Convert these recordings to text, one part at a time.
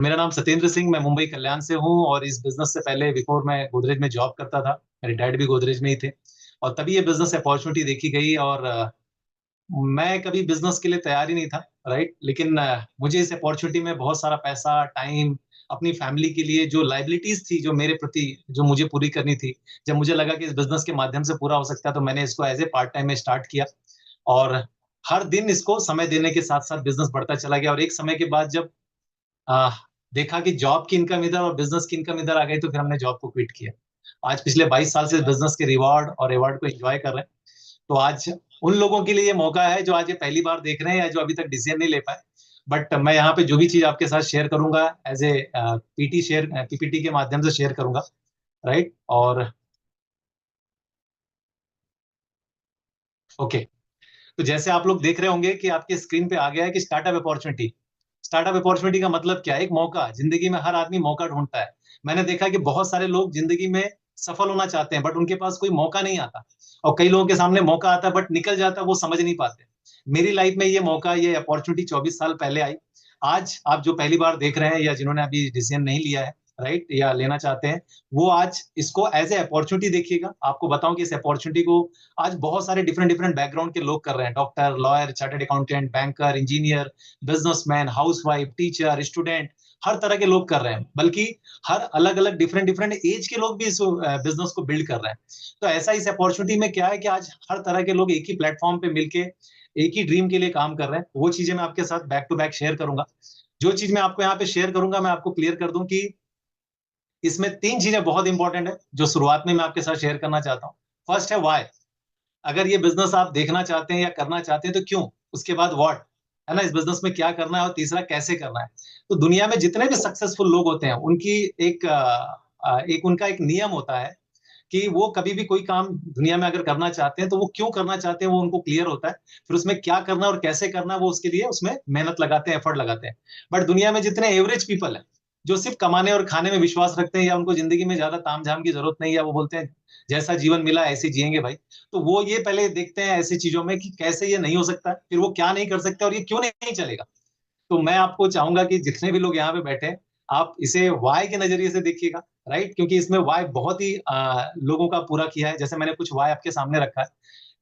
मेरा नाम सत्येंद्र सिंह, मैं मुंबई कल्याण से हूँ और इस बिजनेस से पहले बिफोर मैं गोदरेज में जॉब करता था। मेरे डैड भी गोदरेज में ही थे और तभी ये बिजनेस अपॉर्चुनिटी देखी गई और मैं कभी बिजनेस के लिए तैयार ही नहीं था, राइट। लेकिन मुझे इस अपॉर्चुनिटी में बहुत सारा पैसा, टाइम, अपनी फैमिली के लिए जो लाइबिलिटीज थी जो मेरे प्रति, जो मुझे पूरी करनी थी, जब मुझे लगा कि इस बिजनेस के माध्यम से पूरा हो सकता है तो मैंने इसको एज ए पार्ट टाइम में स्टार्ट किया। और हर दिन इसको समय देने के साथ साथ बिजनेस बढ़ता चला गया और एक समय के बाद जब आ, देखा कि जॉब की इनकम इधर और बिजनेस की इनकम इधर आ गई तो फिर हमने जॉब को क्विट किया। आज पिछले 22 साल से बिजनेस के रिवॉर्ड और रिवॉर्ड को एंजॉय कर रहे हैं। तो आज उन लोगों के लिए ये मौका है जो आज ये पहली बार देख रहे हैं या जो अभी तक डिसीजन नहीं ले पाए। बट मैं यहाँ पे जो भी चीज आपके साथ शेयर करूंगा as a PT share, PPT के माध्यम से शेयर करूंगा, राइट। और ओके, तो जैसे आप लोग देख रहे होंगे कि आपके स्क्रीन पे आ गया है कि स्टार्टअप अपॉर्चुनिटी। स्टार्टअप अपॉर्चुनिटी का मतलब क्या है? एक मौका। जिंदगी में हर आदमी मौका ढूंढता है। मैंने देखा कि बहुत सारे लोग जिंदगी में सफल होना चाहते हैं बट उनके पास कोई मौका नहीं आता, और कई लोगों के सामने मौका आता है बट निकल जाता है, वो समझ नहीं पाते। मेरी लाइफ में ये मौका, ये अपॉर्चुनिटी 24 साल पहले आई। आज आप जो पहली बार देख रहे हैं या जिन्होंने अभी डिसीजन नहीं लिया है, राइट, या लेना चाहते हैं, वो आज इसको एज ए अपॉर्चुनिटी देखिएगा। आपको बताऊं कि इस अपॉर्चुनिटी को आज बहुत सारे डिफरेंट डिफरेंट बैकग्राउंड के लोग कर रहे हैं। Doctor, lawyer, chartered accountant, banker, engineer, businessman, housewife, teacher, student, हर तरह के लोग कर रहे हैं। बल्कि हर अलग अलग डिफरेंट डिफरेंट एज के लोग भी इस बिजनेस को बिल्ड कर रहे हैं। तो ऐसा इस अपॉर्चुनिटी में क्या है कि आज हर तरह के लोग एक ही प्लेटफॉर्म पे मिलके एक ही ड्रीम के लिए काम कर रहे हैं। वो चीजें मैं आपके साथ बैक टू बैक शेयर करूंगा। जो चीज मैं आपको यहाँ पे शेयर करूंगा, मैं आपको क्लियर कर दूं कि इसमें तीन चीजें बहुत इंपॉर्टेंट है जो शुरुआत में मैं आपके साथ शेयर करना चाहता हूँ। फर्स्ट है वाई। अगर ये बिजनेस आप देखना चाहते हैं या करना चाहते हैं तो क्यों। उसके बाद व्हाट, है ना, इस बिजनेस में क्या करना है, और तीसरा कैसे करना है। तो दुनिया में जितने भी सक्सेसफुल लोग होते हैं उनकी एक उनका एक नियम होता है कि वो कभी भी कोई काम दुनिया में अगर करना चाहते हैं तो वो क्यों करना चाहते हैं वो उनको क्लियर होता है। फिर उसमें क्या करना है और कैसे करना है वो उसके लिए उसमें मेहनत लगाते हैं, एफर्ट लगाते हैं। बट दुनिया में जितने एवरेज पीपल है जो सिर्फ कमाने और खाने में विश्वास रखते हैं, या उनको जिंदगी में ज्यादा ताम झाम की जरूरत नहीं, या वो बोलते हैं जैसा जीवन मिला ऐसे जिएंगे भाई, तो वो ये पहले देखते हैं ऐसी चीजों में कि कैसे ये नहीं हो सकता है, फिर वो क्या नहीं कर सकते और ये क्यों नहीं चलेगा। तो मैं आपको चाहूंगा कि जितने भी लोग यहाँ पे बैठे हैं, आप इसे वाई के नजरिए से देखिएगा, राइट। क्योंकि इसमें वाई बहुत ही लोगों का पूरा किया है। जैसे मैंने कुछ वाई आपके सामने रखा है।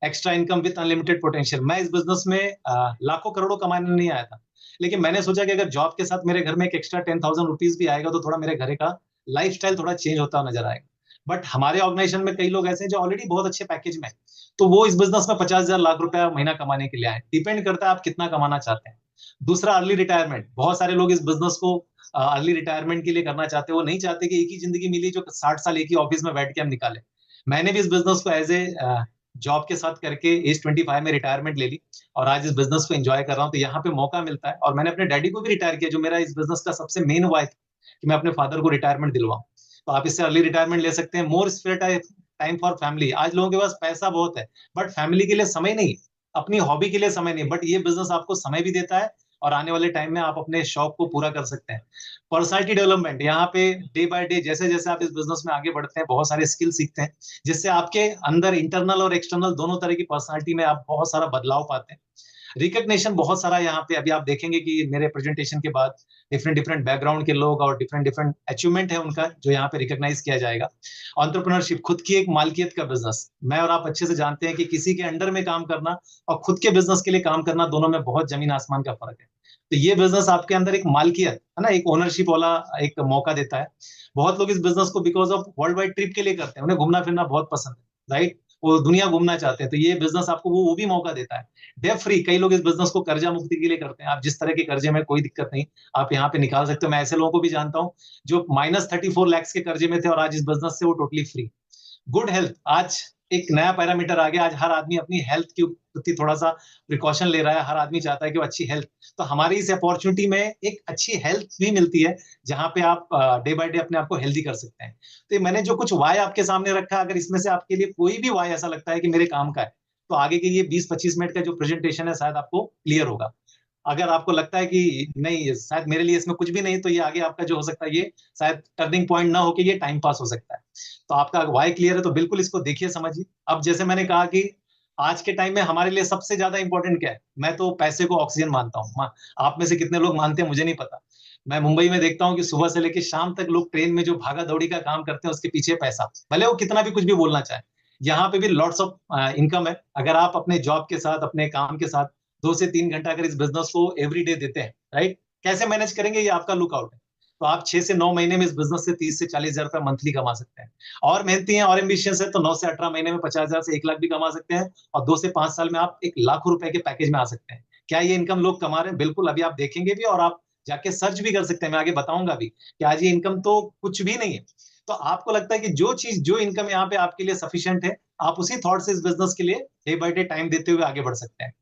Extra income with unlimited potential. मैं इस बिजनेस में लाखों करोड़ों कमाने नहीं आया था, लेकिन मैंने सोचा कि अगर जॉब के साथ मेरे घर में एक एक्स्ट्रा 10,000 रुपीज भी आएगा तो थोड़ा मेरे घर का लाइफ स्टाइल थोड़ा चेंज होता नजर आएगा। बट हमारे ऑर्गेनाइजेशन में कई लोग ऐसे हैं जो ऑलरेडी बहुत अच्छे पैकेज में हैं। तो वो इस बिजनेस में 50,000 लाख रुपया महीना कमाने के लिए आए। डिपेंड करता है आप कितना कमाना चाहते हैं। दूसरा, अर्ली रिटायरमेंट। बहुत सारे लोग इस बिजनेस को अर्ली रिटायरमेंट के लिए करना चाहते हैं। वो नहीं चाहते कि एक ही जिंदगी मिली जो 60 साल एक ही ऑफिस में बैठ के हम निकाले। मैंने भी इस बिजनेस को एज ए जॉब के साथ करके एज 25 में रिटायरमेंट ले ली और आज इस बिजनेस को एंजॉय कर रहा हूँ। तो यहाँ पे मौका मिलता है, और मैंने अपने डैडी को भी रिटायर किया, जो मेरा इस बिजनेस का सबसे मेन हुआ है कि मैं अपने फादर को रिटायरमेंट दिलवाऊं। तो आप इससे अर्ली रिटायरमेंट ले सकते हैं। मोर स्पेयर टाइम फॉर फैमिली। आज लोगों के पास पैसा बहुत है बट फैमिली के लिए समय नहीं, अपनी हॉबी के लिए समय नहीं। बट ये बिजनेस आपको समय भी देता है और आने वाले टाइम में आप अपने शौक को पूरा कर सकते हैं। Personality development. यहाँ पे डे बाय डे जैसे जैसे आप इस बिजनेस में आगे बढ़ते हैं बहुत सारे स्किल सीखते हैं, जिससे आपके अंदर इंटरनल और एक्सटर्नल दोनों तरह की पर्सनालिटी में आप बहुत सारा बदलाव पाते हैं। रिकग्निशन बहुत सारा यहाँ पे अभी आप देखेंगे कि मेरे प्रेजेंटेशन के बाद डिफरेंट डिफरेंट बैकग्राउंड के लोग और डिफरेंट डिफरेंट अचीवमेंट है उनका जो यहाँ पे रिकॉग्नाइज किया जाएगा। एंटरप्रेन्योरशिप, खुद की एक मालकियत का बिजनेस। मैं और आप अच्छे से जानते हैं कि किसी के अंडर में काम करना और खुद के बिजनेस के लिए काम करना, दोनों में बहुत जमीन आसमान का फर्क है। तो ये बिजनेस आपके अंदर एक मालकियत है ना, एक ओनरशिप वाला एक मौका देता है। बहुत लोग इस बिजनेस को because of world wide trip के लिए करते हैं, उन्हें घूमना फिरना बहुत पसंद है, राइट। वो दुनिया घूमना चाहते हैं, तो ये बिजनेस आपको वो भी मौका देता है। Debt free. कई लोग इस बिजनेस को कर्जा मुक्ति के लिए करते हैं। आप जिस तरह के कर्जे में कोई दिक्कत नहीं, आप यहाँ पे निकाल सकते हो। मैं ऐसे लोगों को भी जानता हूँ जो -34 लाख के कर्जे में थे और आज इस बिजनेस से वो टोटली फ्री। Good health. आज एक नया पैरामीटर आ गया। आज हर आदमी अपनी हेल्थ के प्रति थोड़ा सा प्रिकॉशन ले रहा है। हर आदमी चाहता है कि वो अच्छी हेल्थ। तो हमारी इस अपॉर्चुनिटी में एक अच्छी हेल्थ भी मिलती है, जहां पे आप डे बाय डे अपने आप को हेल्दी कर सकते हैं। तो ये मैंने जो कुछ वाई आपके सामने रखा है, अगर इसमें से आपके लिए कोई भी वाई ऐसा लगता है कि मेरे काम का है, तो आगे के ये 20-25 मिनट का जो प्रेजेंटेशन है शायद आपको क्लियर होगा। अगर आपको लगता है कि नहीं शायद मेरे लिए इसमें कुछ भी नहीं, तो ये आगे आपका जो हो सकता है ये शायद टर्निंग पॉइंट ना होके ये टाइम पास हो सकता है। तो आपका वाई क्लियर है तो बिल्कुल इसको देखिए, समझिए। अब जैसे मैंने कहा कि आज के टाइम में हमारे लिए सबसे ज्यादा इंपॉर्टेंट क्या है, मैं तो पैसे को ऑक्सीजन मानता हूँ। आप में से कितने लोग मानते हैं मुझे नहीं पता। मैं मुंबई में देखता हूँ कि सुबह से लेकर शाम तक लोग ट्रेन में जो भागा दौड़ी का काम करते हैं उसके पीछे पैसा, भले वो कितना भी कुछ भी बोलना चाहे। यहाँ पे भी लॉट्स ऑफ इनकम है। अगर आप अपने जॉब के साथ, अपने काम के साथ 2 से 3 घंटा अगर इस बिजनेस को एवरी डे देते हैं, राइट, कैसे मैनेज करेंगे ये आपका लुकआउट है। तो आप 6 से 9 महीने में इस बिजनेस से 30 से 40 हजार रुपया मंथली कमा सकते हैं। और मेहनती हैं और एम्बिशियस है तो 9 से 18 महीने में 50 हजार से 1 लाख भी कमा सकते हैं। और 2 से 5 साल में आप 1 लाख रुपए के पैकेज में आ सकते हैं। क्या ये इनकम लोग कमा रहे हैं? बिल्कुल, अभी आप देखेंगे भी और आप जाके सर्च भी कर सकते हैं, मैं आगे बताऊंगा भी कि आज ये इनकम तो कुछ भी नहीं है। तो आपको लगता है कि जो चीज, जो इनकम यहाँ पे आपके लिए सफिशिएंट है, आप उसी थॉट से इस बिजनेस के लिए डे बाय डे टाइम देते हुए आगे बढ़ सकते हैं।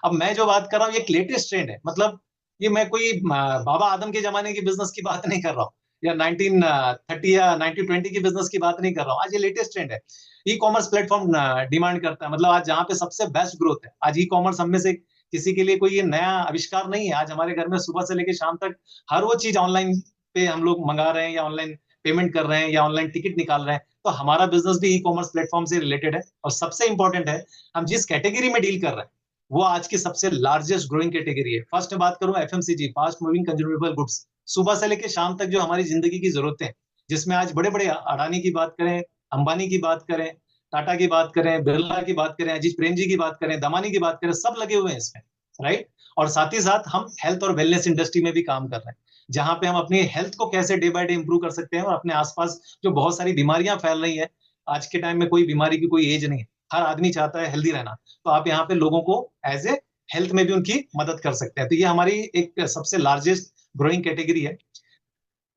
अब मैं जो बात कर रहा हूँ ये लेटेस्ट ट्रेंड है, मतलब ये मैं कोई बाबा आदम के जमाने की बिजनेस की बात नहीं कर रहा हूँ, या 1930 या 1920 की बिजनेस की बात नहीं कर रहा हूँ। आज ये लेटेस्ट ट्रेंड है। ई कॉमर्स प्लेटफॉर्म डिमांड करता है, मतलब आज जहाँ पे सबसे बेस्ट ग्रोथ है, आज ई कॉमर्स हम में से किसी के लिए कोई ये नया आविष्कार नहीं है। आज हमारे घर में सुबह से लेकर शाम तक हर वो चीज ऑनलाइन पे हम लोग मंगा रहे हैं, या ऑनलाइन पेमेंट कर रहे हैं, या ऑनलाइन टिकट निकाल रहे हैं। तो हमारा बिजनेस भी ई कॉमर्स प्लेटफॉर्म से रिलेटेड है। और सबसे इंपॉर्टेंट है, हम जिस कैटेगरी में डील कर रहे हैं वो आज की सबसे लार्जेस्ट ग्रोइंग कैटेगरी है। फर्स्ट बात करूं FMCG, fast moving consumable goods, सुबह से लेकर शाम तक जो हमारी जिंदगी की जरूरतें हैं, जिसमें आज बड़े बड़े अडानी की बात करें, अंबानी की बात करें, टाटा की बात करें, बिरला की बात करें, अजीत प्रेम जी की बात करें, दमानी की बात करें, सब लगे हुए हैं इसमें, राइट। और साथ ही साथ हम हेल्थ और वेलनेस इंडस्ट्री में भी काम कर रहे हैं, जहां पे हम अपनी हेल्थ को कैसे डे बाय डे इंप्रूव कर सकते हैं, और अपने आसपास जो बहुत सारी बीमारियां फैल रही है, आज के टाइम में कोई बीमारी की कोई एज नहीं है, हर आदमी चाहता है हेल्दी रहना। तो आप यहाँ पे लोगों को एज ए हेल्थ में भी उनकी मदद कर सकते हैं। तो ये हमारी एक सबसे लार्जेस्ट ग्रोइंग कैटेगरी है।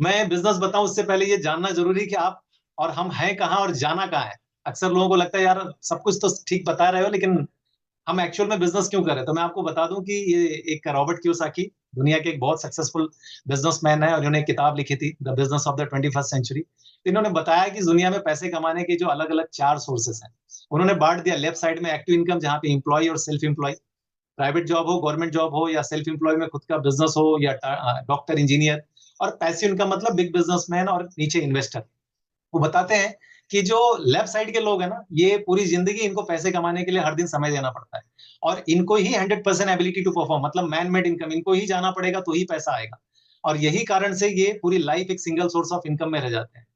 मैं बिजनेस बताऊं उससे पहले ये जानना जरूरी है कि आप और हम हैं कहाँ और जाना कहाँ है। अक्सर लोगों को लगता है यार सब कुछ तो ठीक बता रहे हो, लेकिन हम एक्चुअल में बिजनेस क्यों कर रहे हैं। तो मैं आपको बता दूं कि ये एक रॉबर्ट कियोसाकी, दुनिया के एक बहुत सक्सेसफुल बिजनेसमैन है, और इन्होंने एक किताब लिखी थी the business of the 21st century. तो इन्होंने बताया कि दुनिया में पैसे कमाने के जो अलग अलग 4 सोर्सेस हैं, उन्होंने बांट दिया। लेफ्ट साइड में एक्टिव इनकम, जहाँ पे इंप्लॉय और सेल्फ इंप्लॉय, प्राइवेट जॉब हो, गवर्नमेंट जॉब हो, या सेल्फ एम्प्लॉय में खुद का बिजनेस हो, या डॉक्टर, इंजीनियर। और पैसिव इनकम मतलब बिग बिजनेसमैन और नीचे इन्वेस्टर। वो बताते हैं कि जो लेफ्ट साइड के लोग हैं ना, ये पूरी जिंदगी इनको पैसे कमाने के लिए हर दिन समय देना पड़ता है, और इनको ही 100% एबिलिटी टू परफॉर्म, मतलब मैन मेड इनकम, इनको ही जाना पड़ेगा तो ही पैसा आएगा। और यही कारण से ये पूरी लाइफ एक सिंगल सोर्स ऑफ इनकम में रह जाते हैं।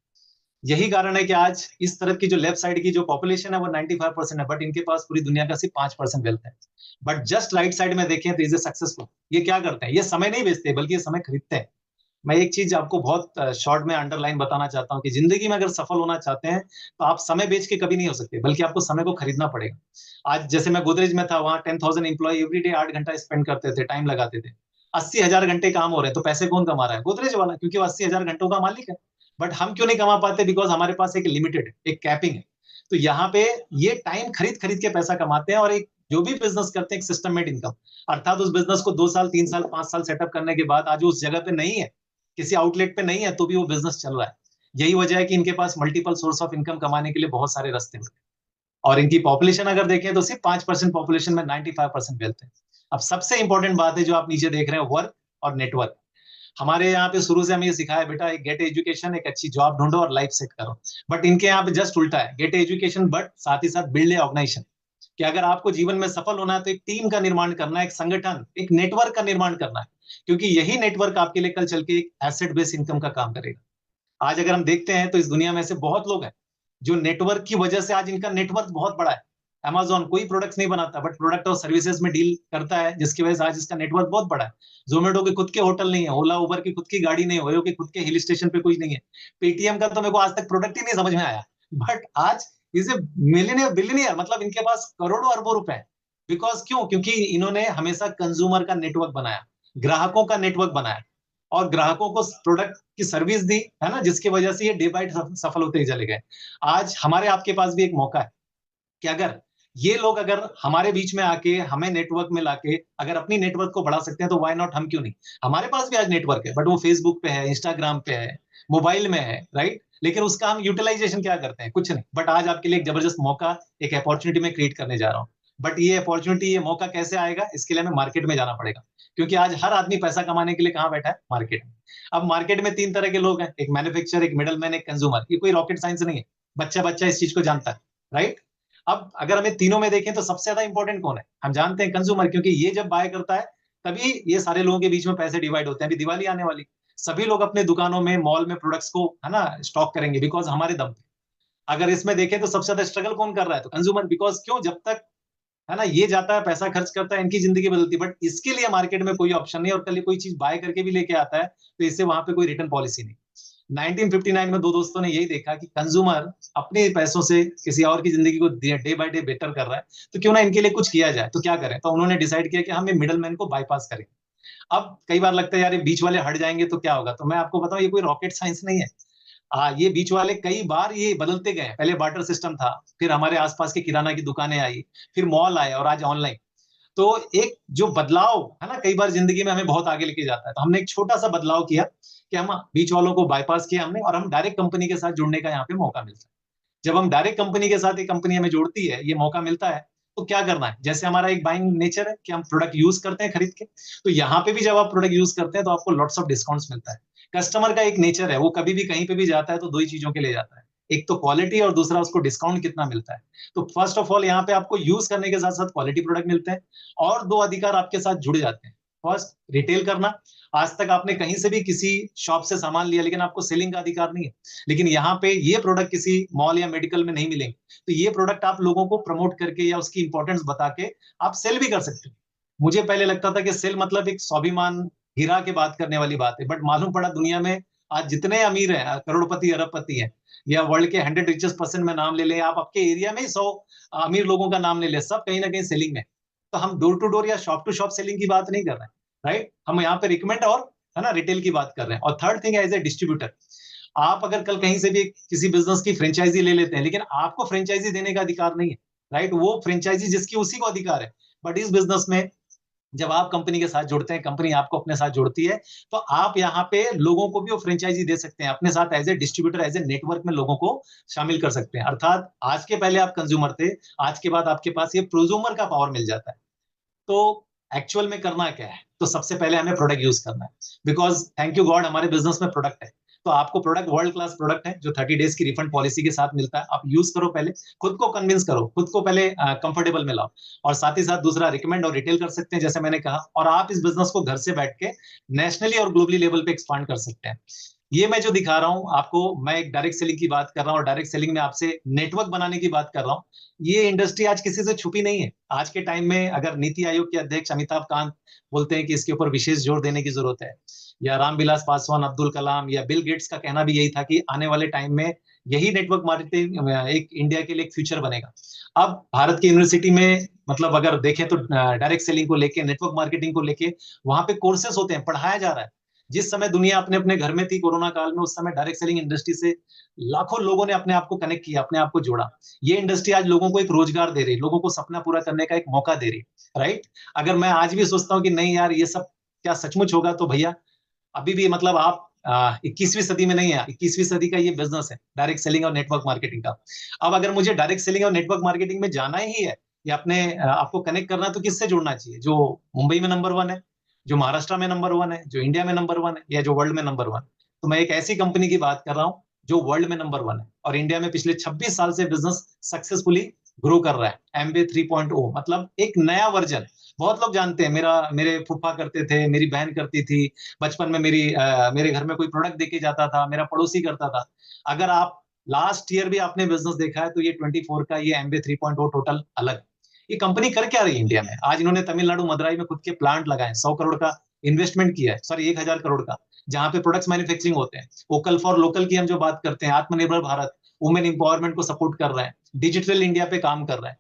यही कारण है कि आज इस तरफ की जो लेफ्ट साइड की जो पॉपुलेशन है वो 95% है, बट इनके पास पूरी दुनिया का सिर्फ 5% वेल्थ है। बट जस्ट राइट साइड में देखें तो इज ए सक्सेसफुल। ये क्या करते हैं, ये समय नहीं बेचते बल्कि ये समय खरीदते हैं। मैं एक चीज आपको बहुत शॉर्ट में अंडरलाइन बताना चाहता हूँ कि जिंदगी में अगर सफल होना चाहते हैं तो आप समय बेच के कभी नहीं हो सकते, बल्कि आपको समय को खरीदना पड़ेगा। आज जैसे मैं गोदरेज में था, वहां 10,000 एम्प्लॉय एवरी डे 8 घंटा स्पेंड करते थे, टाइम लगाते थे। 80,000 घंटे काम हो रहे हैं, तो पैसे कौन कमा रहा है? गोदरेज वाला, क्योंकि वो 80,000 घंटों का मालिक है। बट हम क्यों नहीं कमा पाते? बिकॉज हमारे पास एक लिमिटेड, एक कैपिंग है। तो यहाँ पे ये टाइम खरीद खरीद के पैसा कमाते हैं, और एक जो भी बिजनेस करते हैं एक सिस्टमेटिक इनकम, अर्थात उस बिजनेस को 2 साल 3 साल 5 साल सेटअप करने के बाद आज वो उस जगह पे नहीं है, किसी आउटलेट पे नहीं है, तो भी वो बिजनेस चल रहा है। यही वजह है कि इनके पास मल्टीपल सोर्स ऑफ इनकम कमाने के लिए बहुत सारे रास्ते हैं। और इनकी पॉपुलेशन अगर देखें तो सिर्फ 5% पॉपुलेशन में 95% वेल्थ है। अब सबसे इंपॉर्टेंट बात है जो आप नीचे देख रहे हैं, वर्क और नेटवर्क। हमारे यहाँ पे शुरू से हमें ये सिखाया बेटा, एक गेट एजुकेशन, एक अच्छी जॉब ढूंढो और लाइफ सेट करो। बट इनके यहाँ पे जस्ट उल्टा है, गेट एजुकेशन बट साथ ही साथ बिल्ड ए ऑर्गेनाइजेशन। कि अगर आपको जीवन में सफल होना है तो एक टीम का निर्माण करना है, एक संगठन, एक नेटवर्क का निर्माण करना है, क्योंकि यही नेटवर्क आपके लिए कल चल के एक एसेट बेस्ड इनकम का काम करेगा। आज अगर हम देखते हैं तो इस दुनिया में ऐसे बहुत लोग हैं जो नेटवर्क की वजह से आज इनका नेटवर्क बहुत बड़ा है। अमेजोन कोई प्रोडक्ट्स नहीं बनाता, बट प्रोडक्ट और सर्विसेज में डील करता है, जिसकी वजह से आज इसका नेटवर्क बहुत बड़ा है। जोमेटो के खुद के होटल नहीं है, ओला उबर की खुद की गाड़ी नहीं है, ओयो के खुद के हिल स्टेशन पे कुछ नहीं है। पेटीएम का तो मेरे को आज तक प्रोडक्ट ही नहीं समझ में आया। बट आज इज ए मिलियनियर बिलियनियर, मतलब इनके पास करोड़ों अरबों रुपए है। बिकॉज क्यों? क्योंकि इन्होंने हमेशा कंज्यूमर का नेटवर्क बनाया, ग्राहकों का नेटवर्क बनाया, और ग्राहकों को प्रोडक्ट की सर्विस दी, है ना, जिसकी वजह से ये डे बाय सफल होते ही चले गए। आज हमारे आपके पास भी एक मौका है कि अगर ये लोग अगर हमारे बीच में आके हमें नेटवर्क में लाके अगर अपनी नेटवर्क को बढ़ा सकते हैं, तो व्हाई नॉट, हम क्यों नहीं। हमारे पास भी आज नेटवर्क है, बट वो फेसबुक पे है, इंस्टाग्राम पे है, मोबाइल में है, राइट। लेकिन उसका हम यूटिलाइजेशन क्या करते हैं? कुछ नहीं। बट आज आपके लिए एक जबरदस्त मौका, एक अपॉर्चुनिटी में क्रिएट करने जा रहा हूँ। बट ये अपॉर्चुनिटी, ये मौका कैसे आएगा? इसके लिए हमें मार्केट में जाना पड़ेगा, क्योंकि आज हर आदमी पैसा कमाने के लिए कहाँ बैठा है? मार्केट में। अब मार्केट में 3 तरह के लोग हैं, एक मैन्युफैक्चर, एक मिडल मैन, एक कंज्यूमर। ये कोई रॉकेट साइंस नहीं है, बच्चा बच्चा इस चीज को जानता है, राइट। अब अगर हमें तीनों में देखें तो सबसे ज्यादा इंपॉर्टेंट कौन है? हम जानते हैं कंज्यूमर, क्योंकि ये जब बाय करता है तभी ये सारे लोगों के बीच में पैसे डिवाइड होते हैं। अभी दिवाली आने वाली, सभी लोग अपने दुकानों में, मॉल में प्रोडक्ट्स को है ना स्टॉक करेंगे, बिकॉज हमारे दम पे। अगर इसमें देखें तो सबसे ज्यादा स्ट्रगल कौन कर रहा है, तो कंज्यूमर। बिकॉज क्यों, जब तक है ना ये जाता है, पैसा खर्च करता है, इनकी जिंदगी बदलती है, बट इसके लिए मार्केट में कोई ऑप्शन नहीं, और कल कोई चीज बाय करके भी लेके आता है तो इससे वहां पे कोई रिटर्न पॉलिसी नहीं। 1959 में दो दोस्तों ने यही देखा कि कंज्यूमर अपने पैसों से किसी और की जिंदगी को डे बाय डे बेटर कर रहा है, तो क्यों ना इनके लिए कुछ किया जाए, तो क्या करें, तो उन्होंने डिसाइड किया कि हम मिडल मैन को बाईपास करें। अब कई बार लगता है यार ये बीच वाले हट जाएंगे तो क्या होगा, तो मैं आपको बताऊं ये कोई रॉकेट साइंस नहीं है। ये बीच वाले कई बार ये बदलते गए, पहले बार्टर सिस्टम था, फिर हमारे आसपास की किराना की दुकानें आई, फिर मॉल आए, और आज ऑनलाइन। तो एक जो बदलाव है ना, कई बार जिंदगी में हमें बहुत आगे लेके जाता है, तो हमने एक छोटा सा बदलाव किया कि हम बीच वालों को बाईपास किया हमने, और हम डायरेक्ट कंपनी के साथ जुड़ने का यहाँ पे मौका मिलता है। जब हम डायरेक्ट कंपनी के साथ, एक कंपनी हमें जोड़ती है, ये मौका मिलता है, तो क्या करना है, जैसे हमारा एक बाइंग नेचर है कि हम प्रोडक्ट यूज करते हैं खरीद के, तो यहाँ पे भी जब आप प्रोडक्ट यूज करते हैं तो आपको लॉट्स ऑफ डिस्काउंट्स मिलता है। कस्टमर का एक नेचर है, वो कभी भी कहीं पे भी जाता है तो दो ही चीजों के लिए जाता है, एक तो क्वालिटी, और दूसरा उसको डिस्काउंट कितना मिलता है। तो फर्स्ट ऑफ ऑल यहाँ पे आपको यूज करने के साथ साथ क्वालिटी प्रोडक्ट मिलते हैं, और दो अधिकार आपके साथ जुड़ जाते हैं। फर्स्ट, रिटेल करना। आज तक आपने कहीं से भी किसी शॉप से सामान लिया, लेकिन आपको सेलिंग का अधिकार नहीं है, लेकिन यहाँ पे ये प्रोडक्ट किसी मॉल या मेडिकल में नहीं मिलेंगे, तो ये प्रोडक्ट आप लोगों को प्रमोट करके या उसकी इंपॉर्टेंस बता के आप सेल भी कर सकते हो। मुझे पहले लगता था कि सेल मतलब एक स्वाभिमान हीरा के बात करने वाली बात है, बट मालूम पड़ा दुनिया में आज जितने अमीर हैं, करोड़पति अरबपति हैं, या वर्ल्ड के 100 richest person में नाम ले लें, आप आपके एरिया में ही 100 अमीर लोगों का नाम ले लें, सब कहीं ना कहीं सेलिंग में। तो हम डोर टू डोर या शॉप टू शॉप सेलिंग की बात नहीं कर रहे हैं, राइट, हम यहाँ पे रिकमेंड और है ना रिटेल की बात कर रहे हैं। और third thing, as a distributor, आप अगर कल कहीं से भी किसी बिजनेस की फ्रेंचाइजी ले लेते हैं, लेकिन आपको फ्रेंचाइजी देने का अधिकार नहीं है, राइट, वो फ्रेंचाइजी जिसकी उसी को अधिकार है। बट इस बिजनेस में जब आप कंपनी के साथ जुड़ते हैं, कंपनी आपको अपने साथ जोड़ती है, तो आप यहाँ पे लोगों को भी वो फ्रेंचाइजी दे सकते हैं अपने साथ, as a distributor, as a network में लोगों को शामिल कर सकते हैं। अर्थात आज के पहले आप कंज्यूमर थे, आज के बाद आपके पास ये प्रोज्यूमर का पावर मिल जाता है। तो एक्चुअल में करना क्या है, तो सबसे पहले हमें प्रोडक्ट यूज करना है, बिकॉज थैंक यू गॉड हमारे बिजनेस में प्रोडक्ट है। तो आपको प्रोडक्ट वर्ल्ड क्लास प्रोडक्ट है, जो 30 days की रिफंड पॉलिसी के साथ मिलता है, आप यूज करो, पहले खुद को कन्विंस करो, खुद को पहले कंफर्टेबल में लाओ, और साथ ही साथ दूसरा रिकमेंड और रिटेल कर सकते हैं जैसे मैंने कहा, और आप इस बिजनेस को घर से बैठ के नेशनली और ग्लोबली लेवल पे एक्सपांड कर सकते हैं। ये मैं जो दिखा रहा हूं आपको, मैं एक डायरेक्ट सेलिंग की बात कर रहा हूँ, और डायरेक्ट सेलिंग में आपसे नेटवर्क बनाने की बात कर रहा हूँ। ये इंडस्ट्री आज किसी से छुपी नहीं है। आज के टाइम में अगर नीति आयोग के अध्यक्ष अमिताभ कांत बोलते हैं कि इसके ऊपर विशेष जोर देने की जरूरत है, या रामविलास पासवान, अब्दुल कलाम, या बिल गेट्स का कहना भी यही था कि आने वाले टाइम में यही नेटवर्क मार्केटिंग एक इंडिया के लिए एक फ्यूचर बनेगा। अब भारत की यूनिवर्सिटी में, मतलब अगर देखें तो डायरेक्ट सेलिंग को लेके, नेटवर्क मार्केटिंग को लेके वहां पे कोर्सेस होते हैं, पढ़ाया जा रहा है। जिस समय दुनिया अपने अपने घर में थी कोरोना काल में, उस समय डायरेक्ट सेलिंग इंडस्ट्री से लाखों लोगों ने अपने आप को कनेक्ट किया, अपने आप को जोड़ा। ये इंडस्ट्री आज लोगों को एक रोजगार दे रही, लोगों को सपना पूरा करने का एक मौका दे रही, राइट। अगर मैं आज भी सोचता हूँ कि नहीं यार ये सब क्या सचमुच होगा, तो भैया अभी भी, मतलब आप 21वीं सदी में नहीं है, 21वीं सदी का ये बिजनेस है डायरेक्ट सेलिंग और नेटवर्क मार्केटिंग का। अब अगर मुझे डायरेक्ट सेलिंग और नेटवर्क मार्केटिंग में जाना ही है, या अपने आपको कनेक्ट करना है, तो किससे जुड़ना चाहिए, जो मुंबई में नंबर वन है, जो महाराष्ट्र में नंबर वन है, जो इंडिया में नंबर वन है, या जो वर्ल्ड में नंबर वन। तो मैं एक ऐसी कंपनी की बात कर रहा हूँ जो वर्ल्ड में नंबर वन है, और इंडिया में पिछले 26 साल से बिजनेस सक्सेसफुली ग्रो कर रहा है। एमबे 3.0 मतलब एक नया वर्जन। बहुत लोग जानते हैं, मेरे फूफा करते थे, मेरी बहन करती थी, बचपन में मेरे घर में कोई प्रोडक्ट देके जाता था, मेरा पड़ोसी करता था। अगर आप लास्ट ईयर भी आपने बिजनेस देखा है, तो ये 24 का ये एमबे 3.0 टोटल अलग। ये कंपनी कर क्या रही है इंडिया में, आज इन्होंने तमिलनाडु मदुरई में खुद के प्लांट लगाए, 100 करोड़ का इन्वेस्टमेंट किया है, सॉरी 1000 करोड़ का, जहां पे प्रोडक्ट्स मैन्युफैक्चरिंग होते हैं। वोकल फॉर लोकल की हम जो बात करते हैं, आत्मनिर्भर भारत, वुमेन इंपावरमेंट को सपोर्ट कर रहे हैं, डिजिटल इंडिया पे काम कर रहे हैं।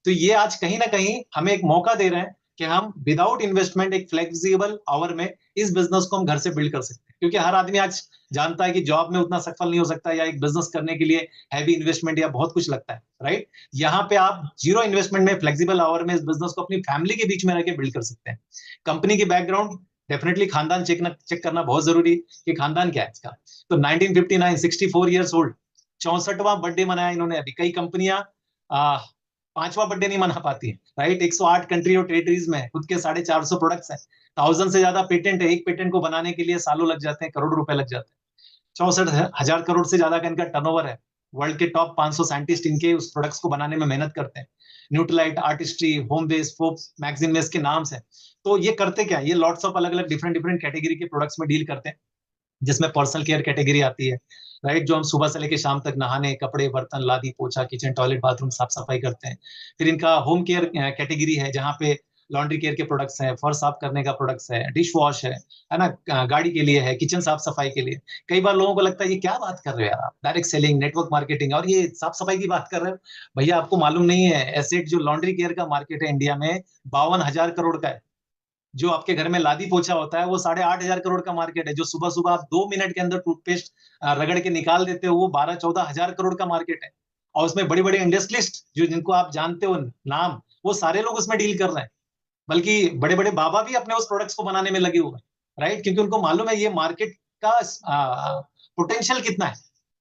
तो ये आज कहीं ना कहीं हमें एक मौका दे रहे हैं कि हम विदाउट इन्वेस्टमेंट एक फ्लेक्सिबल आवर में इस बिजनेस को हम घर से बिल्ड कर सकते हैं, क्योंकि हर आदमी आज जानता है कि जॉब में उतना सफल नहीं हो सकता, या एक बिजनेस करने के लिए हैवी इन्वेस्टमेंट या बहुत कुछ लगता है, राइट। यहाँ पे आप जीरो इन्वेस्टमेंट में फ्लेक्सिबल आवर में इस बिजनेस को अपनी फैमिली के बीच में रह के बिल्ड कर सकते हैं। कंपनी की बैकग्राउंड, डेफिनेटली खानदान चेक करना बहुत जरूरी है कि खानदान क्या है इसका। तो 1959, 64 years old, 64वां बर्थडे मनाया इन्होंने। अभी कई कंपनियां पांचवा बर्थडे नहीं मना पाती है, राइट। 108 कंट्री और टेरिटरीज में खुद के 450 प्रोडक्ट्स हैं, 1000 से ज्यादा पेटेंट है। एक पेटेंट को बनाने के लिए सालों लग जाते हैं, करोड़ रुपए लग जाते हैं। 64,000 करोड़ से ज्यादा का इनका टर्नओवर है। वर्ल्ड के टॉप 500 साइंटिस्ट इनके उस प्रोडक्ट्स को बनाने में मेहनत करते हैं। Nutrilite, artistry, home base, Forbes magazine में इसके नाम है। तो ये करते क्या, ये लॉट्स ऑफ अलग अलग डिफरेंट डिफरेंट कैटेगरी के प्रोडक्ट्स में डील करते हैं। जिसमें पर्सनल केयर कैटेगरी आती है, राइट, जो हम सुबह से लेकर शाम तक नहाने, कपड़े, बर्तन, लादी, पोछा, किचन, टॉयलेट, बाथरूम साफ सफाई करते हैं। फिर इनका होम केयर कैटेगरी है, जहाँ पे लॉन्ड्री केयर के प्रोडक्ट्स हैं, फर्श साफ करने का प्रोडक्ट्स है, डिश वॉश है ना, गाड़ी के लिए है, किचन साफ सफाई के लिए। कई बार लोगों को लगता है ये क्या बात कर रहे हो यार आप, डायरेक्ट सेलिंग, नेटवर्क मार्केटिंग और ये साफ सफाई की बात कर रहे हो। भैया आपको मालूम नहीं है, एसेट जो लॉन्ड्री केयर का मार्केट है इंडिया में 52,000 करोड़ का है। जो आपके घर में लादी पोछा होता है वो 8,500 करोड़ का मार्केट है। जो सुबह सुबह आप 2 मिनट के अंदर टूथपेस्ट रगड़ के निकाल देते हो, वो 12-14 हजार करोड़ का मार्केट है। और उसमें बड़े बड़े इंडस्ट्रियलिस्ट जो जिनको आप जानते हो नाम, वो सारे लोग उसमें डील कर रहे हैं। बल्कि बड़े बड़े बाबा भी अपने उस प्रोडक्ट्स को बनाने में लगे हुए हैं, राइट, क्योंकि उनको मालूम है ये मार्केट का पोटेंशियल कितना है।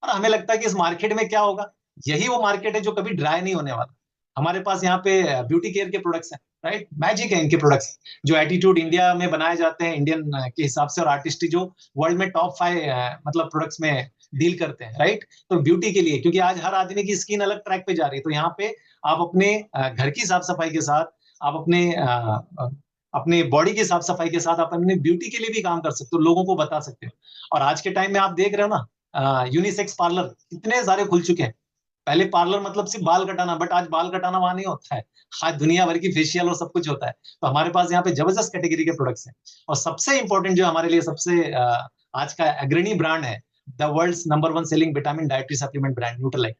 और हमें लगता है कि इस मार्केट में क्या होगा, यही वो मार्केट है जो कभी ड्राई नहीं होने वाला। हमारे पास यहाँ पे ब्यूटी केयर के प्रोडक्ट्स हैं, राइट, मैजिक है इनके प्रोडक्ट्स, जो एटीट्यूड इंडिया में बनाए जाते हैं इंडियन के हिसाब से, और आर्टिस्टी जो वर्ल्ड में टॉप 5 मतलब प्रोडक्ट्स में डील करते हैं, राइट। तो ब्यूटी के लिए, क्योंकि आज हर आदमी की स्किन अलग ट्रैक पे जा रही है, तो यहाँ पे आप अपने घर की साफ सफाई के साथ, आप अपने बॉडी की साफ सफाई के साथ, आप अपने ब्यूटी के लिए भी काम कर सकते हो, लोगों को बता सकते हो। और आज के टाइम में आप देख रहे हो ना, यूनिसेक्स पार्लर कितने सारे खुल चुके हैं। पहले पार्लर मतलब सिर्फ बाल कटाना, बट आज बाल कटाना वहां नहीं होता है, आज दुनिया भर की फेशियल और सब कुछ होता है। तो हमारे पास यहाँ पे जबरदस्त कैटेगरी के प्रोडक्ट्स हैं। और सबसे इंपॉर्टेंट जो हमारे लिए सबसे आज का अग्रणी ब्रांड है, the world's number 1 selling vitamin dietary supplement brand Nutrilite,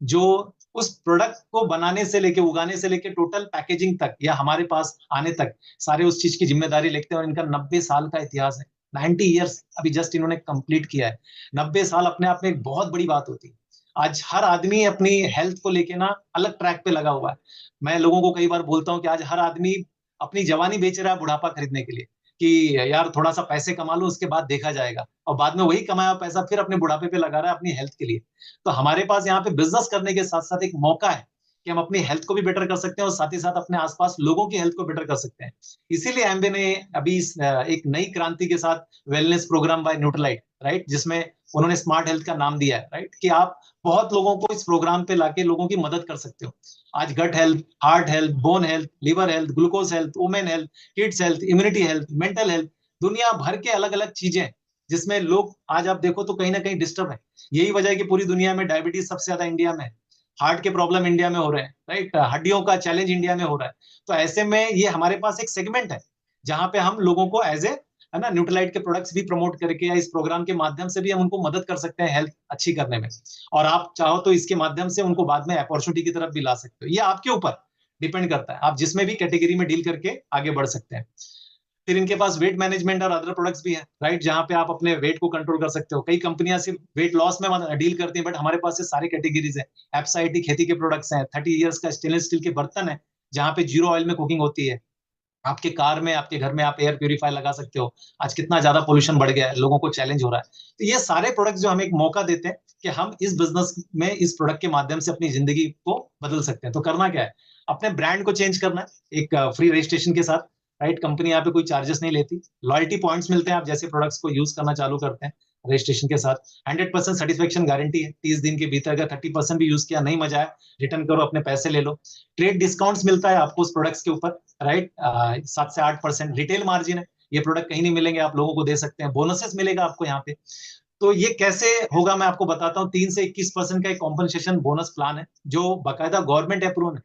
जो उस प्रोडक्ट को बनाने से लेके, उगाने से लेके, टोटल पैकेजिंग तक या हमारे पास आने तक सारे उस चीज की जिम्मेदारी लेते हैं। और इनका 90 साल का इतिहास है, 90 ईयर्स अभी जस्ट इन्होंने कंप्लीट किया है। 90 साल अपने आप में एक बहुत बड़ी बात होती है। आज हर आदमी अपनी हेल्थ को लेके ना अलग ट्रैक पे लगा हुआ है। मैं लोगों को कई बार बोलता हूँ कि आज हर आदमी अपनी जवानी बेच रहा है बुढ़ापा खरीदने के लिए, कि यार थोड़ा सा पैसे कमा लो, उसके बाद देखा जाएगा, और बाद में वही कमाया पैसा फिर अपने बुढ़ापे पे लगा रहा है अपनी हेल्थ के लिए। तो हमारे पास यहाँ पे बिजनेस करने के साथ साथ एक मौका है कि हम अपनी हेल्थ को भी बेटर कर सकते हैं और साथ ही साथ अपने आसपास लोगों की हेल्थ को बेटर कर सकते हैं। इसीलिए एम्बे ने अभी एक नई क्रांति के साथ wellness program by Nutrilite, right, जिसमें उन्होंने स्मार्ट हेल्थ का नाम दिया है, राइट, कि आप बहुत लोगों को इस प्रोग्राम पे लाके लोगों की मदद कर सकते हो। आज gut health, heart health, bone health, liver health, glucose health, women health, kids health, immunity health, mental health, दुनिया भर के अलग अलग चीजें जिसमें लोग आज आप देखो तो कहीं ना कहीं डिस्टर्ब है। यही वजह है कि पूरी दुनिया में डायबिटीज सबसे ज्यादा इंडिया में है, हार्ट के प्रॉब्लम इंडिया में हो रहे हैं, राइट, हड्डियों का चैलेंज इंडिया में हो रहा है। तो ऐसे में ये हमारे पास एक सेगमेंट है जहां पे हम लोगों को एज ए, है ना, न्यूट्रलाइट के प्रोडक्ट्स भी प्रमोट करके या इस प्रोग्राम के माध्यम से भी हम उनको मदद कर सकते हैं हेल्थ अच्छी करने में। और आप चाहो तो इसके माध्यम से उनको बाद में अपॉर्चुनिटी की तरफ भी ला सकते हो। ये आपके ऊपर डिपेंड करता है, आप जिसमें भी कैटेगरी में डील करके आगे बढ़ सकते हैं। फिर इनके पास वेट मैनेजमेंट और अदर प्रोडक्ट्स भी है, राइट, जहां पे आप अपने वेट को कंट्रोल कर सकते हो। कई कंपनियां सिर्फ वेट लॉस में डील करती हैं, बट हमारे पास ये सारे कैटेगरीज है। एप्साइटी खेती के प्रोडक्ट्स हैं, 30 ईयर्स का स्टेनलेस स्टील के बर्तन है जहां पे जीरो ऑयल में कुकिंग होती है। आपके कार में, आपके घर में आप एयर प्यूरिफायर लगा सकते हो। आज कितना ज्यादा पोल्यूशन बढ़ गया है, लोगों को चैलेंज हो रहा है। तो ये सारे प्रोडक्ट्स जो हमें एक मौका देते हैं कि हम इस बिजनेस में इस प्रोडक्ट के माध्यम से अपनी जिंदगी को बदल सकते हैं। तो करना क्या है, अपने ब्रांड को चेंज करना है एक फ्री रजिस्ट्रेशन के साथ, राइट, कंपनी यहाँ पे कोई चार्जेस नहीं लेती। लॉयल्टी पॉइंट्स मिलते हैं आप जैसे प्रोडक्ट्स को यूज करना चालू करते हैं रजिस्ट्रेशन के साथ। 100% सेटिस्फेक्शन गारंटी है, 30 दिन के भीतर अगर 30% भी यूज किया नहीं मजा आया, रिटर्न करो, अपने पैसे ले लो। ट्रेड डिस्काउंट्स मिलता है आपको उस प्रोडक्ट्स के ऊपर, राइट, 7 से 8% रिटेल मार्जिन है, ये प्रोडक्ट कहीं नहीं मिलेंगे, आप लोगों को दे सकते हैं। बोनसेस मिलेगा आपको यहाँ पे। तो ये कैसे होगा मैं आपको बताता हूँ। 3 से 21% का एक कॉम्पनसेशन बोनस प्लान है जो बाकायदा गवर्नमेंट अप्रूव है।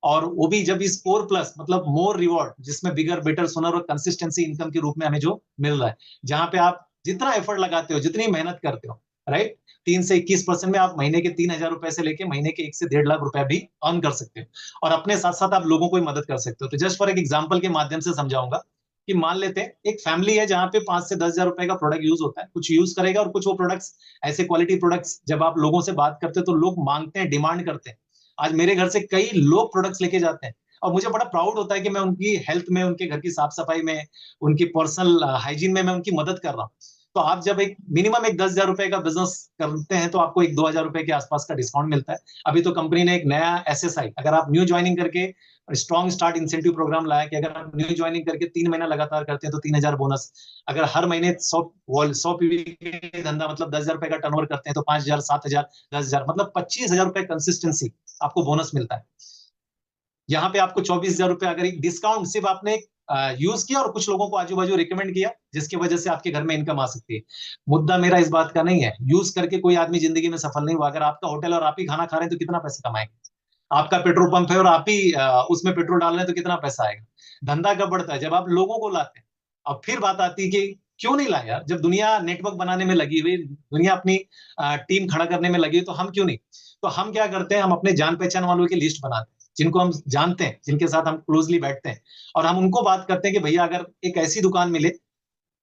और वो भी जब इस 4+ मतलब मोर रिवॉर्ड, जिसमें बिगर बेटर सुनर और कंसिस्टेंसी इनकम के रूप में हमें जो मिल रहा है, जहां पे आप जितना एफर्ट लगाते हो, जितनी मेहनत करते हो, राइट, 3 से 21% में आप महीने के 3,000 रुपए से लेके महीने के 1 से 1.5 लाख रुपए भी अर्न कर सकते हो। और अपने साथ साथ आप लोगों को भी मदद कर सकते हो। तो जस्ट फॉर एक एग्जाम्पल के माध्यम से समझाऊंगा कि मान लेते हैं एक फैमिली है जहां पे 5 से 10 हजार रुपए का प्रोडक्ट यूज होता है, कुछ यूज करेगा और कुछ वो प्रोडक्ट्स, ऐसे क्वालिटी प्रोडक्ट्स जब आप लोगों से बात करते हो तो लोग मांगते हैं, डिमांड करते हैं। आज मेरे घर से कई लोग प्रोडक्ट्स लेके जाते हैं और मुझे बड़ा प्राउड होता है कि मैं उनकी हेल्थ में, उनके घर की साफ सफाई में, उनकी पर्सनल हाइजीन में मैं उनकी मदद कर रहा हूँ। तो आप जब एक मिनिमम एक 10,000 रुपए का बिजनेस करते हैं तो आपको एक 2,000 रुपए के आसपास का डिस्काउंट मिलता है। अभी तो कंपनी ने एक नया SSI, अगर आप न्यू ज्वाइनिंग करके, स्ट्रॉन्ग स्टार्ट इंसेंटिव प्रोग्राम लाया कि अगर आप न्यू ज्वाइनिंग करके 3 महीना लगातार करते हैं तो 3,000 बोनस। अगर हर महीने 100 PV के धंधा मतलब 10,000 रुपए का टर्नओवर करते हैं तो 5,000, 7,000, 10,000 मतलब 25,000 रुपए कंसिस्टेंसी आपको बोनस मिलता है। यहाँ पे आपको 24,000 रुपए, अगर एक डिस्काउंट सिर्फ आपने यूज किया और कुछ लोगों को आजू बाजू रिकमेंड किया, जिसकी वजह से आपके घर में इनकम आ सकती है। मुद्दा मेरा इस बात का नहीं है, यूज करके कोई आदमी जिंदगी में सफल नहीं हुआ। अगर आपका होटल और आप ही खाना खा रहे हैं तो कितना पैसा कमाएंगे? आपका पेट्रोल पंप है और आप ही उसमें पेट्रोल डाल रहे हैं तो कितना पैसा आएगा? धंधा कब बढ़ता है? जब आप लोगों को लाते हैं। अब फिर बात आती है कि क्यों नहीं लाए यार, जब दुनिया नेटवर्क बनाने में लगी हुई, दुनिया अपनी टीम खड़ा करने में लगी, तो हम क्यों नहीं? तो हम क्या करते हैं, हम अपने जान पहचान वालों की लिस्ट बनाते हैं, जिनको हम जानते हैं, जिनके साथ हम क्लोजली बैठते हैं, और हम उनको बात करते हैं कि भैया अगर एक ऐसी दुकान मिले,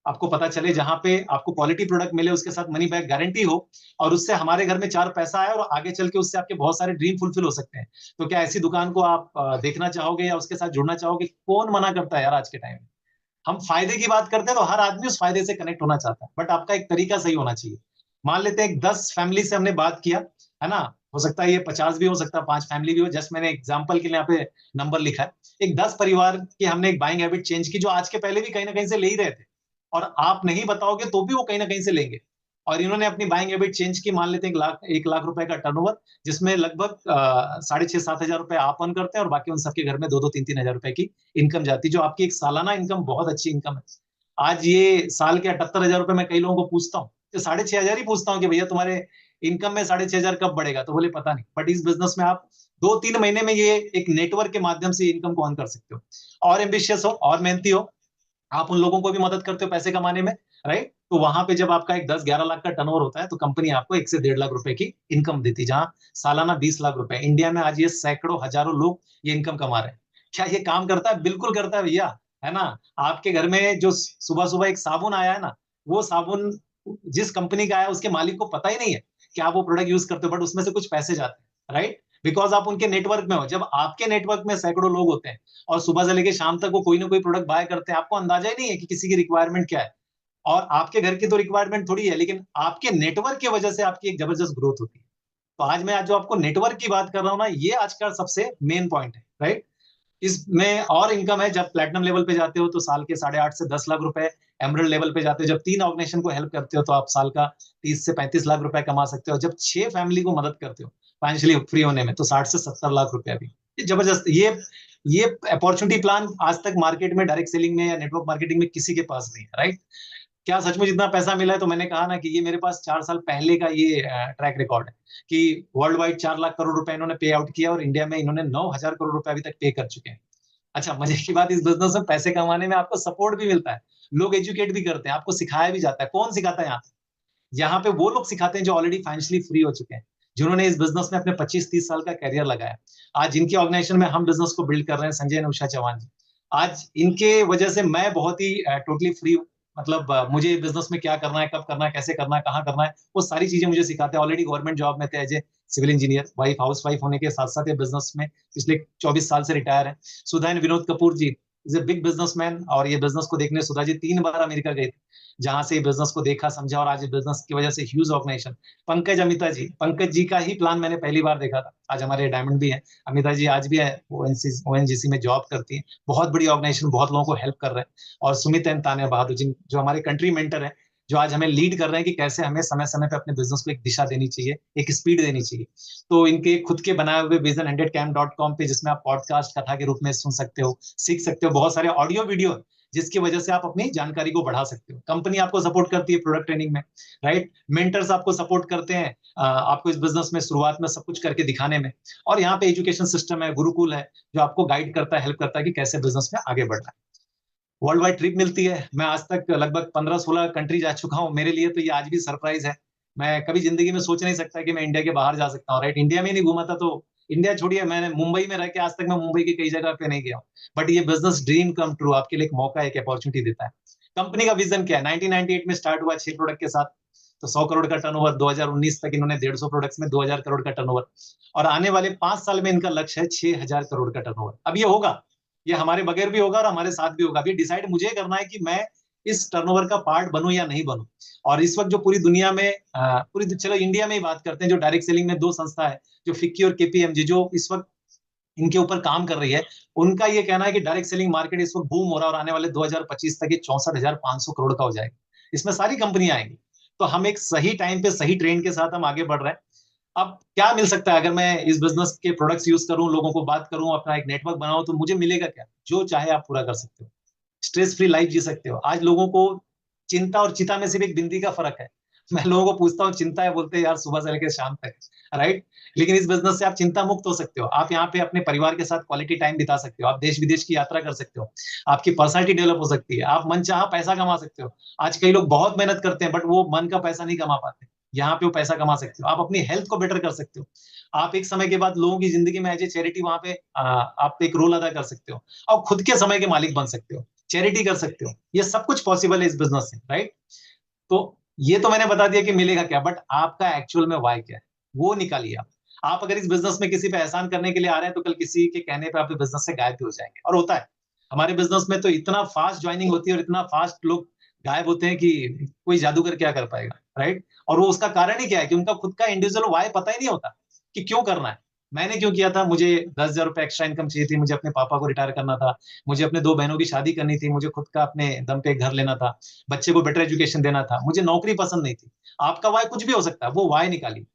आपको पता चले जहां पे आपको क्वालिटी प्रोडक्ट मिले, उसके साथ मनी बैक गारंटी हो, और उससे हमारे घर में चार पैसा आए और आगे चल के उससे आपके बहुत सारे ड्रीम फुलफिल हो सकते हैं, तो क्या ऐसी दुकान को आप देखना चाहोगे या उसके साथ जुड़ना चाहोगे? कौन मना करता है यार आज के टाइम में? हम फायदे की बात करते हैं तो हर आदमी उस फायदे से कनेक्ट होना चाहता है, बट आपका एक तरीका सही होना चाहिए। मान लेते हैं 10 फैमिली से हमने बात किया, है ना? हो सकता है ये 50 भी हो सकता है, 5 फैमिली भी हो, जस्ट मैंने एग्जाम्पल के लिए यहाँ पे नंबर लिखा है। एक 10 परिवार की हमने एक बाइंग हैबिट चेंज की, जो आज के पहले भी कहीं ना कहीं से ले ही रहे थे, और आप नहीं बताओगे तो भी वो कहीं ना कहीं से लेंगे। और इन्होंने अपनी बाइंग हैबिट चेंज की, मान लेते हैं 1 लाख रुपए का टर्नओवर, जिसमें लगभग 6,500-7,000 रुपए आप अर्न करते हैं और बाकी उन सबके घर में 2-2, 3-3 हजार रुपए की इनकम जाती है, जो आपकी एक सालाना इनकम बहुत अच्छी इनकम है। आज ये साल के 78,000 रुपए मैं कई लोगों को पूछता हूँ, तो 6,500 ही पूछता हूँ कि भैया तुम्हारे इनकम में 6,500 कब बढ़ेगा, तो बोले पता नहीं। बट इस बिजनेस में आप 2-3 महीने में ये एक नेटवर्क के माध्यम से इनकम को अर्न कर सकते हो। और एम्बिशियस हो और मेहनती हो, आप उन लोगों को भी मदद करते हो पैसे कमाने में, राइट? तो वहां पे जब आपका एक 10-11 लाख का टर्नओवर होता है, तो कंपनी आपको 1 से 1.5 लाख रुपए की इनकम देती है, जहां सालाना 20 लाख रुपए। इंडिया में आज ये सैकड़ों हजारों लोग ये इनकम कमा रहे हैं। क्या ये काम करता है? बिल्कुल करता है भैया, है ना? आपके घर में जो सुबह सुबह एक साबुन आया है ना, वो साबुन जिस कंपनी का आया उसके मालिक को पता ही नहीं है कि आप वो प्रोडक्ट यूज करते हो, बट उसमें से कुछ पैसे जाते हैं, राइट? बिकॉज आप उनके नेटवर्क में हो। जब आपके नेटवर्क में सैकड़ों लोग होते हैं और सुबह से लेकर शाम तक वो कोई ना कोई प्रोडक्ट बाय करते हैं, आपको अंदाजा ही नहीं है कि किसी की रिक्वायरमेंट क्या है। और आपके घर की तो रिक्वायरमेंट थोड़ी है, लेकिन आपके नेटवर्क की वजह से आपकी एक जबरदस्त ग्रोथ होती है। तो आज जो आपको नेटवर्क की बात कर रहा हूं ना, ये आज का सबसे मेन पॉइंट है, राइट? इसमें और इनकम है, जब प्लेटिनम लेवल पे जाते हो तो साल के 8.5 से 10 लाख रुपए, एमरल्ड लेवल पे जाते हो, जब 3 ऑर्गेनाइजेशन को हेल्प करते हो तो आप साल का 30 से 35 लाख रुपए कमा सकते हो। जब 6 फैमिली को मदद करते हो फाइनेंशियली फ्री होने में, तो 60 से 70 लाख रुपए भी, ये जबरदस्त। ये अपॉर्चुनिटी प्लान आज तक मार्केट में, डायरेक्ट सेलिंग में या नेटवर्क मार्केटिंग में किसी के पास नहीं है, राइट? क्या सचमुच इतना पैसा मिला है? तो मैंने कहा ना कि ये मेरे पास 4 साल पहले का ये ट्रैक रिकॉर्ड है, कि वर्ल्ड वाइड 4 लाख करोड़ रुपए इन्होंने पे आउट किया, और इंडिया में इन्होंने 9,000 करोड़ रुपए अभी तक पे कर चुके हैं। अच्छा, मजे की बात, इस बिजनेस में पैसे कमाने में आपको सपोर्ट भी मिलता है, लोग एजुकेट भी करते हैं, आपको सिखाया भी जाता है। कौन सिखाता है यहाँ? यहाँ पे वो लोग सिखाते हैं जो ऑलरेडी फाइनेंशियली फ्री हो चुके हैं, जिन्होंने इस बिजनेस में अपने 25-30 साल का करियर लगाया। आज जिनकी ऑर्गेनाइजेशन में हम बिजनेस को बिल्ड कर रहे हैं, संजय एंड उषा चौहान जी, आज इनके वजह से मैं बहुत ही टोटली फ्री हूँ। मतलब मुझे बिजनेस में क्या करना है, कब करना है, कैसे करना है, कहाँ करना है, वो सारी चीजें मुझे सिखाते हैं। ऑलरेडी गवर्नमेंट जॉब में थे as a civil engineer, wife housewife होने के साथ साथ ये बिजनेस में पिछले 24 साल से रिटायर है। Sudha and Vinod Kapoor ji is a big businessman, और ये बिजनेस को देखने सुधा जी 3 बार अमेरिका गए थे, जहां से बिजनेस को देखा, समझा, और आज बिजनेस की वजह से ह्यूज ऑर्गेनाइजेशन। पंकज अमिता जी, पंकज जी का ही प्लान मैंने पहली बार देखा था। आज हमारे डायमंड भी है, अमिता जी आज भी है, ओएनजीसी में जॉब करती है, बहुत बड़ी ऑर्गेनाइजेशन, बहुत लोगों को हेल्प कर रहे हैं। और सुमित एंड तानिया बहादुर जी, जो हमारे कंट्री मेंटर है, जो आज हमें लीड कर रहे हैं कि कैसे हमें समय समय पे अपने बिजनेस को एक दिशा देनी चाहिए, एक स्पीड देनी चाहिए। तो इनके खुद के बनाए हुए vision100camp.com पे, जिसमें आप पॉडकास्ट कथा के रूप में सुन सकते हो, सीख सकते हो, बहुत सारे ऑडियो वीडियो, जिसकी वजह से आप अपनी जानकारी को बढ़ा सकते हो। कंपनी आपको सपोर्ट करती है प्रोडक्ट ट्रेनिंग में, राइट? मेंटर्स आपको सपोर्ट करते हैं आपको इस बिजनेस में शुरुआत में सब कुछ करके दिखाने में। और यहाँ पे एजुकेशन सिस्टम है, गुरुकुल है, जो आपको गाइड करता है, हेल्प करता है कि कैसे बिजनेस में आगे बढ़ना है। वर्ल्ड वाइड ट्रिप मिलती है, मैं आज तक लगभग 15-16 कंट्री जा चुका हूँ। मेरे लिए तो ये आज भी सरप्राइज है। मैं कभी जिंदगी में सोच नहीं सकता कि मैं इंडिया के बाहर जा सकता हूँ, राइट? इंडिया में नहीं घूमा था तो इंडिया छोड़िए, मैंने मुंबई में रह के आज तक मैं मुंबई की कई जगह पे नहीं गया हूँ। बट ये बिजनेस ड्रीम कम ट्रू, आपके लिए एक मौका, एक अपॉर्चुनिटी देता है। कंपनी का विजन क्या है? 1998 में स्टार्ट हुआ 6 प्रोडक्ट के साथ, तो 100 करोड़ का टर्नओवर। 2019 तक इन्होंने 150 प्रोडक्ट्स में 2000 करोड़ का टर्नओवर, और आने वाले 5 साल में इनका लक्ष्य है 6,000 करोड़ का टर्नओवर। अब ये होगा, ये हमारे बगैर भी होगा और हमारे साथ भी होगा। अभी डिसाइड मुझे करना है कि मैं इस टर्नओवर का पार्ट बनूं या नहीं बनूं। और इस वक्त जो पूरी दुनिया में चलो इंडिया में ही बात करते हैं, जो डायरेक्ट सेलिंग में 2 संस्था है, जो फिक्की और केपीएमजी, जो इस वक्त इनके ऊपर काम कर रही है, उनका ये कहना है कि डायरेक्ट सेलिंग मार्केट इस वक्त बूम हो रहा है और आने वाले 2025 तक ये 64,500 करोड़ का हो जाएगा। इसमें सारी कंपनियां आएंगी। तो हम एक सही टाइम पे सही ट्रेंड के साथ हम आगे बढ़ रहे हैं। अब क्या मिल सकता है अगर मैं इस बिजनेस के प्रोडक्ट्स यूज करूं, लोगों को बात करूं, अपना एक नेटवर्क बनाऊं, तो मुझे मिलेगा क्या? जो चाहे आप पूरा कर सकते हो। स्ट्रेस फ्री लाइफ जी सकते हो। आज लोगों को चिंता और चिता में सिर्फ एक बिंदी का फर्क है। मैं लोगों को पूछता हूँ चिंता है, बोलते हैं यार सुबह से लेकर शाम तक, राइट। लेकिन इस बिजनेस से आप चिंता मुक्त हो सकते हो। आप यहाँ पे अपने परिवार के साथ क्वालिटी टाइम बिता सकते हो, आप देश विदेश की यात्रा कर सकते हो, आपकी पर्सनैलिटी डेवलप हो सकती है, आप मनचाहा पैसा कमा सकते हो। आज कई लोग बहुत मेहनत करते हैं बट वो मन का पैसा नहीं कमा पाते। यहाँ पे वो पैसा कमा सकते हो, आप अपनी हेल्थ को बेटर कर सकते हो। आप एक समय के बाद लोगों की जिंदगी में एज ए चैरिटी वहां पे आप एक रोल अदा कर सकते हो, और खुद के समय के मालिक बन सकते हो, चैरिटी कर सकते हो। ये सब कुछ पॉसिबल है इस बिजनेस से, राइट। तो ये तो मैंने बता दिया कि मिलेगा क्या, बट आपका एक्चुअल में वाई क्या है वो निकालिए आप अगर इस बिजनेस में किसी पे एहसान करने के लिए आ रहे हैं तो कल किसी के कहने पे आप बिजनेस से गायब भी हो जाएंगे, और होता है। हमारे बिजनेस में तो इतना फास्ट ज्वाइनिंग होती है और इतना फास्ट लोग गायब होते हैं कि कोई जादूगर क्या कर पाएगा, राइट। और वो उसका कारण ही क्या है कि उनका खुद का इंडिविजुअल वाई पता ही नहीं होता कि क्यों करना है। मैंने क्यों किया था, मुझे 10,000 रुपए एक्स्ट्रा इनकम चाहिए थी, मुझे अपने पापा को रिटायर करना था, मुझे अपने दो बहनों की शादी करनी थी, मुझे खुद का अपने दम पे एक घर लेना था, बच्चे को बेटर एजुकेशन देना था, मुझे नौकरी पसंद नहीं थी। आपका वाई कुछ भी हो सकता है, वो वाई निकालिए।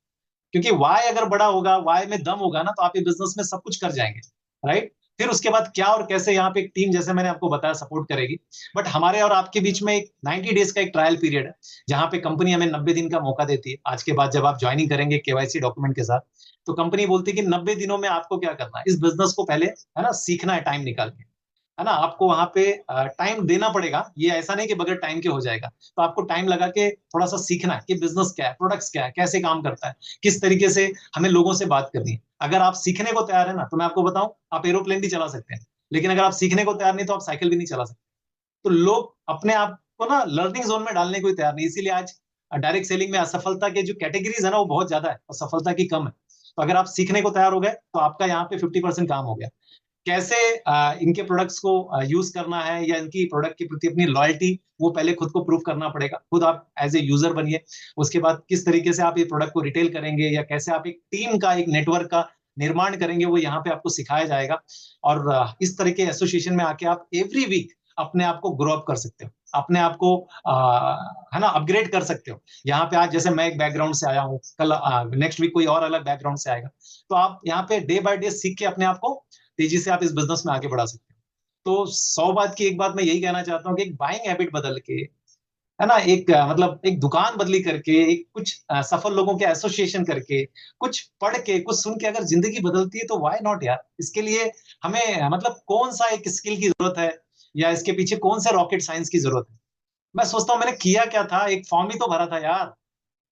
क्योंकि वाई अगर बड़ा होगा, वाई में दम होगा ना, तो आप ये बिजनेस में सब कुछ कर जाएंगे, राइट। फिर उसके बाद क्या और कैसे, यहाँ पे एक टीम जैसे मैंने आपको बताया सपोर्ट करेगी। बट हमारे और आपके बीच में एक 90 डेज का एक ट्रायल पीरियड है, जहां पे कंपनी हमें 90 दिन का मौका देती है। आज के बाद जब आप ज्वाइनिंग करेंगे केवाईसी डॉक्यूमेंट के साथ, तो कंपनी बोलती है कि 90 दिनों में आपको क्या करना है, इस बिजनेस को पहले है ना सीखना है, टाइम निकाल के, है ना। आपको वहां पे टाइम देना पड़ेगा, ये ऐसा नहीं कि बगैर टाइम के हो जाएगा। तो आपको टाइम लगा के थोड़ा सा सीखना है कि बिजनेस क्या है, प्रोडक्ट्स क्या है, कैसे काम करता है, किस तरीके से हमें लोगों से बात करनी है। अगर आप सीखने को तैयार है ना, तो मैं आपको बताऊं, आप एरोप्लेन भी चला सकते हैं। लेकिन अगर आप सीखने को तैयार नहीं, तो आप साइकिल भी नहीं चला सकते। तो लोग अपने आप को ना लर्निंग जोन में डालने को ही तैयार नहीं, इसीलिए आज डायरेक्ट सेलिंग में असफलता के जो कैटेगरीज है ना, वो बहुत ज्यादा है और सफलता की कम है। तो अगर आप सीखने को तैयार हो गए, तो आपका यहाँ पे 50% काम हो गया। कैसे इनके प्रोडक्ट्स को यूज करना है, या इनकी प्रोडक्ट के प्रति अपनी लॉयल्टी, वो पहले खुद को प्रूव करना पड़ेगा। खुद आप एज ए यूजर बनिए। उसके बाद किस तरीके से आप ये प्रोडक्ट को रिटेल करेंगे, या कैसे आप एक टीम का, एक नेटवर्क का निर्माण करेंगे, वो यहाँ पे आपको सिखाया जाएगा। और इस तरह के एसोसिएशन में आके आप एवरी वीक अपने आप को ग्रो अप कर सकते हो, अपने आप को है ना अपग्रेड कर सकते हो। यहाँ पे आज जैसे मैं एक बैकग्राउंड से आया हूँ, कल नेक्स्ट वीक कोई और अलग बैकग्राउंड से आएगा। तो आप यहाँ पे डे बाय डे सीख के अपने आप को तेजी से आप इस बिजनेस में आगे बढ़ा सकते हो। तो 100 बात की एक बात मैं यही कहना चाहता हूँ कि एक बाइंग हैबिट बदल के, है ना, एक मतलब एक दुकान बदली करके, एक कुछ सफल लोगों के एसोसिएशन करके, कुछ पढ़ के, कुछ सुन के अगर जिंदगी बदलती है, तो व्हाई नॉट यार। इसके लिए हमें मतलब कौन सा एक स्किल की जरूरत है, या इसके पीछे कौन से रॉकेट साइंस की जरूरत है। मैं सोचता हूँ मैंने किया क्या था, एक फॉर्म ही तो भरा था यार,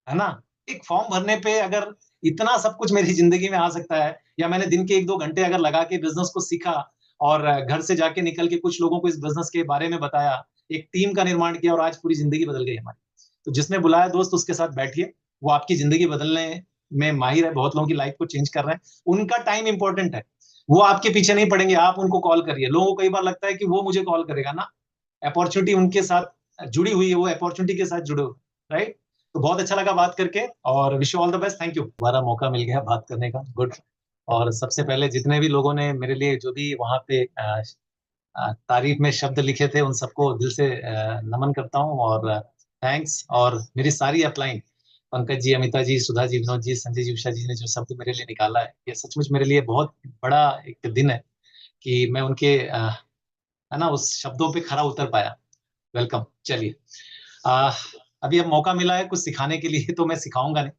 है ना। एक फॉर्म भरने पे अगर इतना सब कुछ मेरी जिंदगी में आ सकता है, या मैंने दिन के एक दो घंटे अगर लगा के बिजनेस को सीखा, और घर से जाके निकल के कुछ लोगों को इस बिजनेस के बारे में बताया, एक टीम का निर्माण किया, और आज पूरी जिंदगी बदल गई हमारी। तो जिसने बुलाया दोस्त, उसके साथ बैठिए। वो आपकी जिंदगी बदलने में माहिर है, बहुत लोगों की लाइफ को चेंज कर रहे हैं। उनका टाइम इंपॉर्टेंट है, वो आपके पीछे नहीं पड़ेंगे, आप उनको कॉल करिए। लोगों को कई बार लगता है कि वो मुझे कॉल करेगा ना, अपॉर्चुनिटी उनके साथ जुड़ी हुई है, वो अपॉर्चुनिटी के साथ जुड़े हुए, राइट। तो बहुत अच्छा लगा बात करके, और wish you all the best. Thank you, दोबारा मौका मिल गया बात करने का, गुड। और सबसे पहले जितने भी लोगों ने मेरे लिए जो भी वहां पे तारीफ में शब्द लिखे थे, उन सबको दिल से नमन करता हूँ, और थैंक्स। और मेरी सारी अपलाइन, पंकज जी, अमिता जी, सुधा जी, विनोद जी, संजय जी, उषा जी ने जो शब्द मेरे लिए निकाला है, ये सचमुच मेरे लिए बहुत बड़ा एक दिन है कि मैं उनके है ना उस शब्दों पे खरा उतर पाया। वेलकम। चलिए, आ, अभी अब मौका मिला है कुछ सिखाने के लिए, तो मैं सिखाऊंगा नहीं।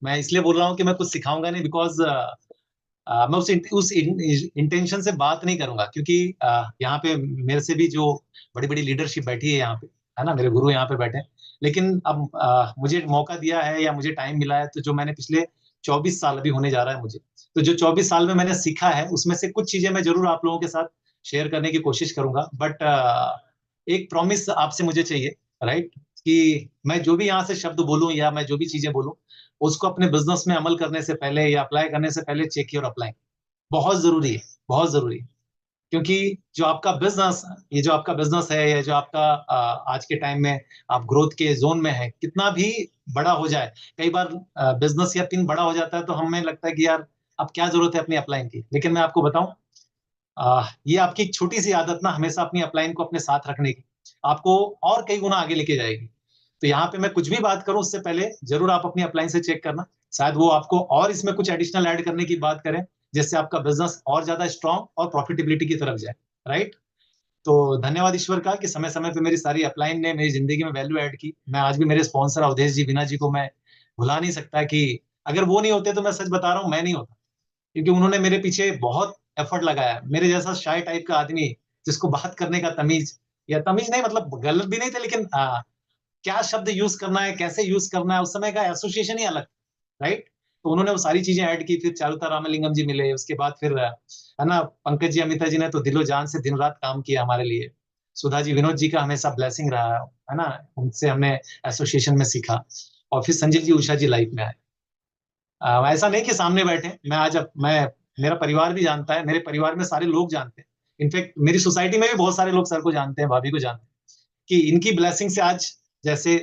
मैं इसलिए बोल रहा हूँ कि मैं कुछ सिखाऊंगा नहीं, बिकॉज मैं उस इंटेंशन से बात नहीं करूंगा, क्योंकि यहाँ पे मेरे से भी जो बड़ी बड़ी लीडरशिप बैठी है यहाँ पे, है ना, मेरे गुरु यहाँ पे बैठे हैं। लेकिन अब मुझे मौका दिया है, या मुझे टाइम मिला है, तो जो मैंने पिछले 24 साल अभी होने जा रहा है मुझे, तो जो 24 साल में मैंने सीखा है, उसमें से कुछ चीजें मैं जरूर आप लोगों के साथ शेयर करने की कोशिश करूंगा। बट एक प्रॉमिस आपसे मुझे चाहिए, राइट, कि मैं जो भी यहाँ से शब्द बोलूं, या मैं जो भी चीजें बोलूं, उसको अपने बिजनेस में अमल करने से पहले या अप्लाई करने से पहले चेक और अप्लाई। बहुत जरूरी है, बहुत जरूरी है। क्योंकि जो आपका बिजनेस, ये जो आपका बिजनेस है, या जो आपका आज के टाइम में आप ग्रोथ के जोन में है, कितना भी बड़ा हो जाए, कई बार बिजनेस या पिन बड़ा हो जाता है, तो हमें लगता है कि यार अब क्या जरूरत है अपनी अपलाइन की। लेकिन मैं आपको बताऊं, ये आपकी एक छोटी सी आदत ना, हमेशा अपनी अपलाइन को अपने साथ रखने की, आपको और कई गुना आगे लेके जाएगी। तो यहाँ पे मैं कुछ भी बात करूं, उससे पहले जरूर आप अपनी अपलाइन से चेक करना। शायद वो आपको और इसमें कुछ एडिशनल ऐड करने की बात करें, जिससे आपका बिजनेस और ज्यादा स्ट्रांग और प्रॉफिटेबिलिटी की तरफ जाए, राइट। तो धन्यवाद ईश्वर का कि समय समय पे मेरी सारी अपलाइन ने मेरी जिंदगी में वैल्यू ऐड की। मैं आज भी मेरे स्पॉन्सर अवधेश जी बिना जी को मैं भुला नहीं सकता कि अगर वो नहीं होते तो मैं सच बता रहा हूँ मैं नहीं होता, क्योंकि उन्होंने मेरे पीछे बहुत एफर्ट लगाया। मेरे जैसा शाय टाइप का आदमी जिसको बात करने का तमीज, या तमीज नहीं मतलब गलत भी नहीं थे, लेकिन क्या शब्द यूज करना है कैसे यूज करना है उस समय का एसोसिएशन ही अलग, राइट। तो उन्होंने वो सारी चीजें ऐड की। फिर चारुता रामलिंगम जी मिले, उसके बाद फिर है ना पंकज जी अमिता जी ने तो दिलो जान से दिन रात काम किया हमारे लिए। सुधा जी विनोद जी का हमेशा ब्लेसिंग रहा है ना, उनसे हमने एसोसिएशन में सीखा। और फिर संजय जी उषा जी लाइफ में आए। ऐसा नहीं कि सामने बैठे, मैं आज मैं मेरा परिवार भी जानता है, मेरे परिवार में सारे लोग जानते हैं। इनफैक्ट मेरी सोसाइटी में भी बहुत सारे लोग सर को जानते हैं, भाभी को जानते हैं, कि इनकी ब्लेसिंग से आज जैसे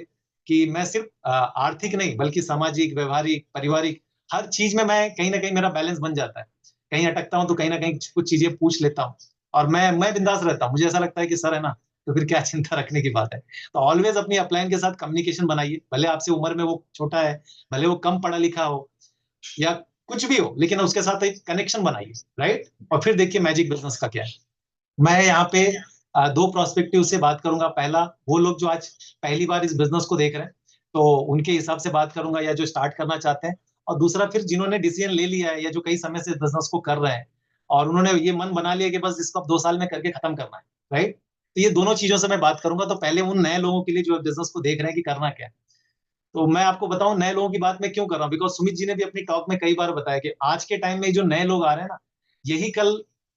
कि मैं सिर्फ आर्थिक नहीं बल्कि सामाजिक व्यवहारिक पारिवारिक हर चीज में मैं कहीं ना कहीं मेरा बैलेंस बन जाता है। कहीं अटकता हूँ तो कहीं ना कहीं कुछ चीजें पूछ लेता हूँ, और मैं बिंदास रहता हूँ। मुझे ऐसा लगता है कि सर है ना, तो फिर क्या चिंता रखने की बात है। तो ऑलवेज अपनी अपलाइन के साथ कम्युनिकेशन बनाइए, भले आपसे उम्र में वो छोटा है, भले वो कम पढ़ा लिखा हो या कुछ भी हो, लेकिन उसके साथ एक कनेक्शन बनाइए, राइट। और फिर देखिए मैजिक बिजनेस का क्या है। मैं यहाँ पे दो प्रोस्पेक्टिव से बात करूंगा। पहला, वो लोग जो आज पहली बार इस बिजनेस को देख रहे हैं, तो उनके हिसाब से बात करूंगा, या जो स्टार्ट करना चाहते हैं। और दूसरा फिर जिन्होंने डिसीजन ले लिया है या जो कई समय से इस बिजनेस को कर रहे हैं और उन्होंने ये मन बना लिया कि बस इसको अब 2 साल में करके खत्म करना है, राइट। तो ये दोनों चीजों से मैं बात करूंगा। तो पहले उन नए लोगों के लिए जो बिजनेस को देख रहे हैं कि करना क्या है, तो मैं आपको बताऊं नए लोगों की बात मैं क्यों कर रहा हूँ। बिकॉज सुमित जी ने भी अपनी टॉक में कई बार बताया कि आज के टाइम में जो नए लोग आ रहे हैं ना, यही कल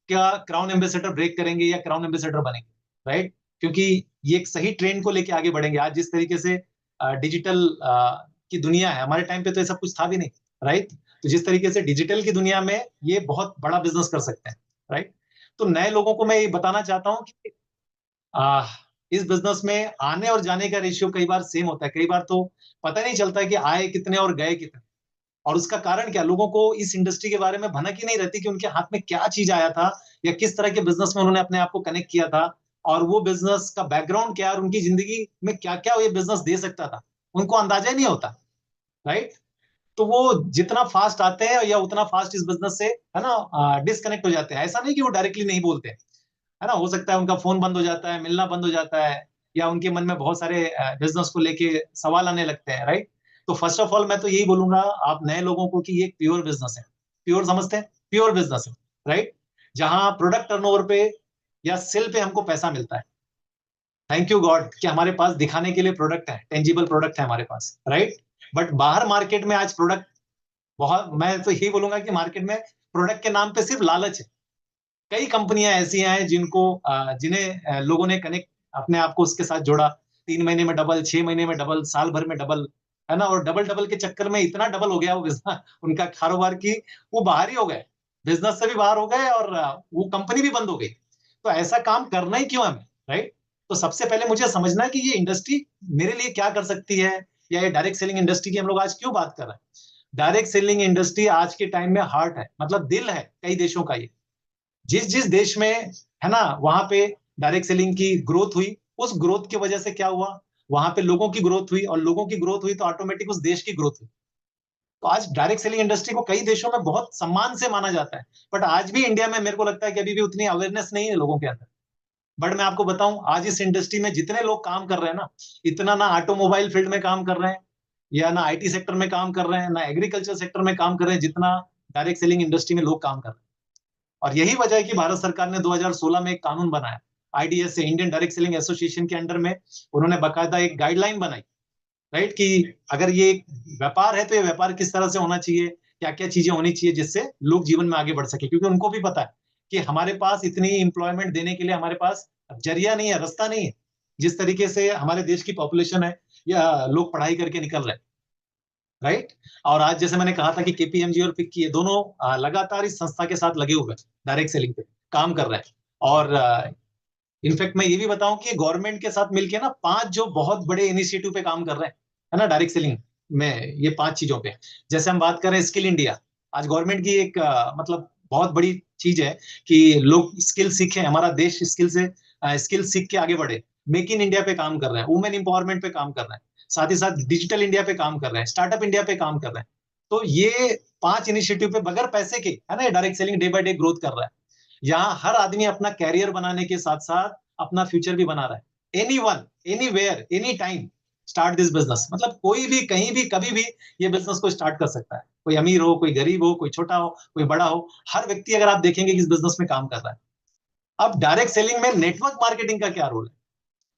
क्या क्राउन एम्बेसडर ब्रेक करेंगे या क्राउन एम्बेसडर बनेंगे, राइट। क्योंकि ये एक सही ट्रेंड को लेके आगे बढ़ेंगे। आज जिस तरीके से डिजिटल की दुनिया है, हमारे टाइम पे तो ऐसा कुछ था भी नहीं, राइट। तो जिस तरीके से डिजिटल की दुनिया में ये बहुत बड़ा बिजनेस कर सकते हैं, राइट। तो नए लोगों को मैं ये बताना चाहता हूँ कि आ, इस बिजनेस में आने और जाने का रेशियो कई बार सेम होता है, कई बार तो पता नहीं चलता है कि आए कितने और गए कितने। और उसका कारण क्या, लोगों को इस इंडस्ट्री के बारे में भनक ही नहीं रहती कि उनके हाथ में क्या चीज आया था या किस तरह के बिजनेस में उन्होंने अपने आप को कनेक्ट किया था, और वो बिजनेस का बैकग्राउंड क्या है और उनकी जिंदगी में क्या क्या ये बिजनेस दे सकता था, उनको अंदाजा ही नहीं होता, राइट। तो वो जितना फास्ट आते हैं या उतना फास्ट इस बिजनेस से है ना डिस्कनेक्ट हो जाते हैं। ऐसा नहीं कि वो डायरेक्टली नहीं बोलते, है ना, हो सकता है उनका फोन बंद हो जाता है, मिलना बंद हो जाता है, या उनके मन में बहुत सारे बिजनेस को लेके सवाल आने लगते हैं, राइट। तो फर्स्ट ऑफ ऑल मैं तो यही बोलूंगा आप नए लोगों को कि ये एक प्योर बिजनेस है। प्योर समझते हैं, प्योर बिजनेस है, राइट। जहां प्रोडक्ट टर्नओवर पे या सेल पे हमको पैसा मिलता है। थैंक यू गॉड कि हमारे पास दिखाने के लिए प्रोडक्ट है, टेंजिबल प्रोडक्ट है हमारे पास, राइट। बट बाहर मार्केट में आज प्रोडक्ट बहुत, मैं तो यही बोलूंगा कि मार्केट में प्रोडक्ट के नाम पे सिर्फ लालच है। कई कंपनियां ऐसी हैं जिनको जिन्हें लोगों ने कनेक्ट अपने आप को उसके साथ जोड़ा। 3 महीने में डबल, 6 महीने में डबल, साल भर में डबल, है ना। और डबल डबल के चक्कर में इतना डबल हो गया वो बिजनेस उनका कारोबार की, वो बाहर ही हो गए, बिजनेस से भी बाहर हो गए, और वो कंपनी भी बंद हो गई। तो ऐसा काम करना ही क्यों हमें, राइट। तो सबसे पहले मुझे समझना है कि ये इंडस्ट्री मेरे लिए क्या कर सकती है, या ये डायरेक्ट सेलिंग इंडस्ट्री की हम लोग आज क्यों बात कर रहे हैं। डायरेक्ट सेलिंग इंडस्ट्री आज के टाइम में हार्ट है, मतलब दिल है कई देशों का। ये जिस जिस देश में है ना वहां पे डायरेक्ट सेलिंग की ग्रोथ हुई, उस ग्रोथ की वजह से क्या हुआ, वहां पे लोगों की ग्रोथ हुई, और लोगों की ग्रोथ हुई तो ऑटोमेटिक उस देश की ग्रोथ हुई। तो आज डायरेक्ट सेलिंग इंडस्ट्री को कई देशों में बहुत सम्मान से माना जाता है, बट आज भी इंडिया में मेरे को लगता है कि अभी भी उतनी अवेयरनेस नहीं है लोगों के अंदर। बट मैं आपको बताऊं आज इस इंडस्ट्री में जितने लोग काम कर रहे हैं ना, इतना ना ऑटोमोबाइल फील्ड में काम कर रहे हैं, या ना आईटी सेक्टर में काम कर रहे हैं, ना एग्रीकल्चर सेक्टर में काम कर रहे हैं, जितना डायरेक्ट सेलिंग इंडस्ट्री में लोग काम कर रहे हैं। और यही वजह है कि भारत सरकार ने 2016 में एक कानून बनाया, आईडीएस से, इंडियन डायरेक्ट सेलिंग एसोसिएशन के अंडर में उन्होंने बाकायदा एक गाइडलाइन बनाई, राइट, कि अगर ये व्यापार है तो ये व्यापार किस तरह से होना चाहिए, क्या क्या चीजें होनी चाहिए जिससे लोग जीवन में आगे बढ़ सके। क्योंकि उनको भी पता है कि हमारे पास इतनी इंप्लॉयमेंट देने के लिए हमारे पास जरिया नहीं है, रास्ता नहीं है। जिस तरीके से हमारे देश की पॉपुलेशन है या लोग पढ़ाई करके निकल रहे हैं, राइट। और आज जैसे मैंने कहा था कि केपीएमजी और फिक्की ये दोनों लगातार इस संस्था के साथ लगे हुए हैं, डायरेक्ट सेलिंग पे काम कर रहे हैं। और इनफैक्ट मैं ये भी बताऊं कि गवर्नमेंट के साथ मिलके ना 5 जो बहुत बड़े इनिशिएटिव पे काम कर रहे हैं, है ना, डायरेक्ट सेलिंग में, ये 5 चीजों पे। जैसे हम बात करें स्किल इंडिया, आज गवर्नमेंट की एक मतलब बहुत बड़ी चीज है कि लोग स्किल सीखें, हमारा देश स्किल से स्किल सीख के आगे बढ़े। मेक इन इंडिया पे काम कर रहे हैं, वुमेन इंपावरमेंट पे काम कर रहे हैं, साथ ही साथ डिजिटल इंडिया पे काम कर रहे हैं, स्टार्टअप इंडिया पे काम कर रहे हैं। तो ये 5 इनिशिएटिव पे बगैर पैसे के, है ना, direct selling day by day growth कर रहा है। यहाँ हर आदमी अपना कैरियर बनाने के साथ साथ अपना फ्यूचर भी बना रहा है। Anyone, anywhere, any time start this business. मतलब कोई भी कहीं भी कभी भी ये बिजनेस को स्टार्ट कर सकता है। कोई अमीर हो, कोई गरीब हो, कोई छोटा हो, कोई बड़ा हो, हर व्यक्ति अगर आप देखेंगे कि इस बिजनेस में काम कर रहा है। अब डायरेक्ट सेलिंग में नेटवर्क मार्केटिंग का क्या रोल है?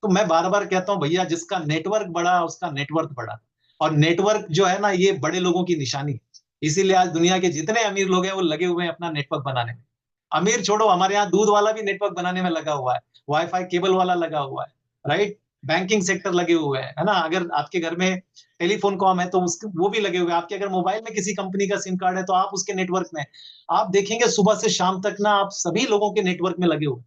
तो मैं बार-बार कहता हूँ भैया, जिसका नेटवर्क बड़ा उसका नेटवर्थ बड़ा। और नेटवर्क जो है ना, ये बड़े लोगों की निशानी है। इसीलिए आज दुनिया के जितने अमीर लोग हैं वो लगे हुए हैं अपना नेटवर्क बनाने में। अमीर छोड़ो, हमारे यहाँ दूध वाला भी नेटवर्क बनाने में लगा हुआ है, वाईफाई केबल वाला लगा हुआ है, राइट? बैंकिंग सेक्टर लगे हुए हैं, है ना? अगर आपके घर में टेलीफोन कॉम है तो उसके वो भी लगे हुए हैं। आपके अगर मोबाइल में किसी कंपनी का सिम कार्ड है तो आप उसके नेटवर्क में। आप देखेंगे सुबह से शाम तक ना आप सभी लोगों के नेटवर्क में लगे हुए हैं।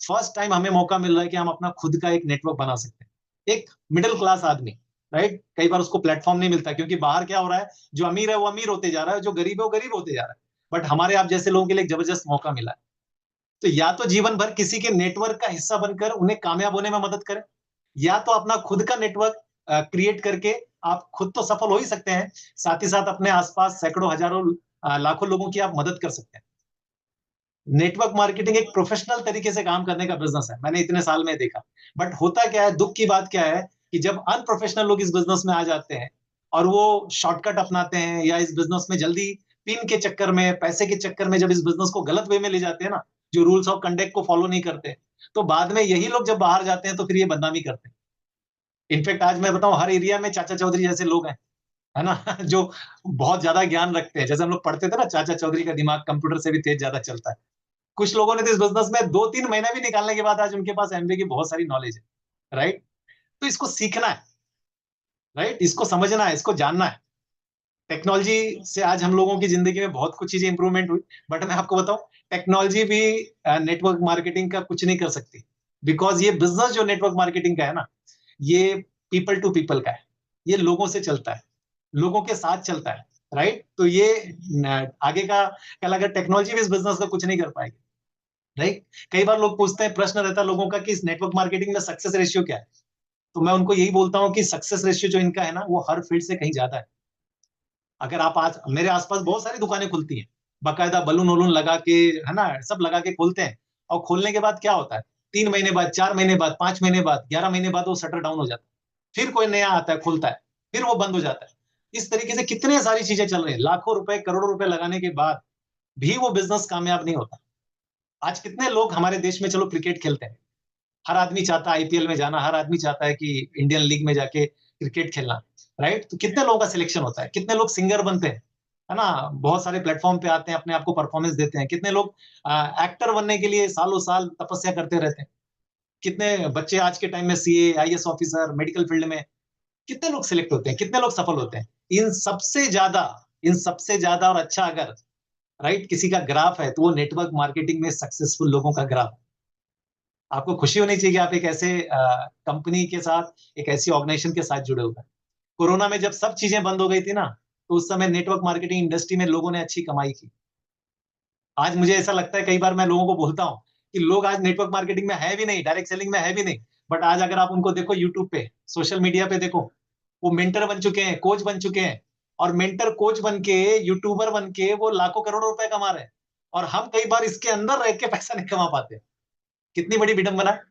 फर्स्ट टाइम हमें मौका मिल रहा है कि हम अपना खुद का एक नेटवर्क बना सकते हैं। एक मिडिल क्लास आदमी, राइट? कई बार उसको प्लेटफॉर्म नहीं मिलता क्योंकि बाहर क्या हो रहा है, जो अमीर है वो अमीर होते जा रहा है, जो गरीब है वो गरीब होते जा रहा है। बट हमारे आप जैसे लोगों के लिए एक जबरदस्त मौका मिला है। तो या तो जीवन भर किसी के नेटवर्क का हिस्सा बनकर उन्हें कामयाब होने में मदद करें, या तो अपना खुद का नेटवर्क क्रिएट करके आप खुद तो सफल हो ही सकते हैं, साथ ही साथ अपने आसपास सैकड़ों, हजारों, लाखों लोगों की आप मदद कर सकते हैं। नेटवर्क मार्केटिंग एक प्रोफेशनल तरीके से काम करने का बिजनेस है, मैंने इतने साल में देखा। बट होता क्या है, दुख की बात क्या है कि जब अनप्रोफेशनल लोग इस बिजनेस में आ जाते हैं और वो शॉर्टकट अपनाते हैं, या इस बिजनेस में जल्दी पिन के चक्कर में, पैसे के चक्कर में जब इस बिजनेस को गलत वे में ले जाते हैं ना, जो रूल्स ऑफ कंडक्ट को फॉलो नहीं करते, तो बाद में यही लोग जब बाहर जाते हैं तो फिर ये बदनामी करते हैं। इनफैक्ट आज मैं बताऊं, हर एरिया में चाचा चौधरी जैसे लोग हैं, है ना? जो बहुत ज्यादा ज्ञान रखते हैं। जैसे हम लोग पढ़ते थे ना, चाचा चौधरी का दिमाग कंप्यूटर से भी तेज ज्यादा चलता है। कुछ लोगों ने तो इस बिजनेस में 2-3 महीने भी निकालने के बाद आज उनके पास एमबीए की बहुत सारी नॉलेज है, राइट? तो इसको सीखना है, राइट? इसको समझना है, इसको जानना है। टेक्नोलॉजी से आज हम लोगों की जिंदगी में बहुत कुछ चीजें इंप्रूवमेंट हुई। बट मैं आपको बताऊं, टेक्नोलॉजी भी नेटवर्क मार्केटिंग का कुछ नहीं कर सकती। बिकॉज ये बिजनेस जो नेटवर्क मार्केटिंग का है ना, ये पीपल टू पीपल का है। ये लोगों से चलता है, लोगों के साथ चलता है, राइट? तो ये आगे का कल अगर टेक्नोलॉजी भी इस बिजनेस का कुछ नहीं कर पाएगी, राइट? कई बार लोग पूछते हैं, प्रश्न रहता है लोगों का कि इस नेटवर्क मार्केटिंग में सक्सेस रेशियो क्या है? तो मैं उनको यही बोलता हूँ कि सक्सेस रेशियो जो इनका है ना, वो हर फील्ड से कहीं ज्यादा है। अगर आप आज मेरे आसपास बहुत सारी दुकानें खुलती हैं, बाकायदा बलून वलून लगा के, है ना, सब लगा के खोलते हैं। और खोलने के बाद क्या होता है, 3 महीने बाद, 4 महीने बाद, 5 महीने बाद, 11 महीने बाद वो शटर डाउन हो जाता है। फिर कोई नया आता है, खुलता है, फिर वो बंद हो जाता है। इस तरीके से कितने सारी चीजें चल रही हैं, लाखों रुपए, करोड़ों रुपए लगाने के बाद भी वो बिजनेस कामयाब नहीं होता। आज कितने लोग हमारे देश में, चलो, क्रिकेट खेलते हैं, हर आदमी चाहता है आईपीएल में जाना, हर आदमी चाहता है कि इंडियन लीग में जाके क्रिकेट खेलना, राइट? तो कितने लोगों का सिलेक्शन होता है, कितने लोग सिंगर बनते हैं, है ना? बहुत सारे प्लेटफॉर्म पे आते हैं, अपने आप को परफॉर्मेंस देते हैं। कितने लोग एक्टर बनने के लिए सालों साल तपस्या करते रहते हैं। कितने बच्चे आज के टाइम में CA, IAS officer, medical field में कितने लोग सिलेक्ट होते हैं, कितने लोग सफल होते हैं? इन सबसे ज्यादा और अच्छा अगर, राइट, किसी का ग्राफ है तो वो नेटवर्क मार्केटिंग में सक्सेसफुल लोगों का ग्राफ। आपको खुशी होनी चाहिए कि आप एक ऐसे कंपनी के साथ, एक ऐसी ऑर्गेनाइजेशन के साथ जुड़े हुए हैं। कोरोना में जब सब चीजें बंद हो गई थी ना, तो उस समय नेटवर्क मार्केटिंग इंडस्ट्री में लोगों ने अच्छी कमाई की। आज मुझे ऐसा लगता है, कई बार मैं लोगों को बोलता हूँ कि लोग आज नेटवर्क मार्केटिंग में है भी नहीं, डायरेक्ट सेलिंग में है भी नहीं। बट आज अगर आप उनको देखो यूट्यूब पे, सोशल मीडिया पे देखो, वो मेंटर बन चुके हैं, कोच बन चुके हैं। और मेंटर कोच बन के, यूट्यूबर बन के वो लाखों करोड़ों रुपए कमा रहे हैं। और हम कई बार इसके अंदर रह के पैसा नहीं कमा पाते। कितनी बड़ी विडंबना है।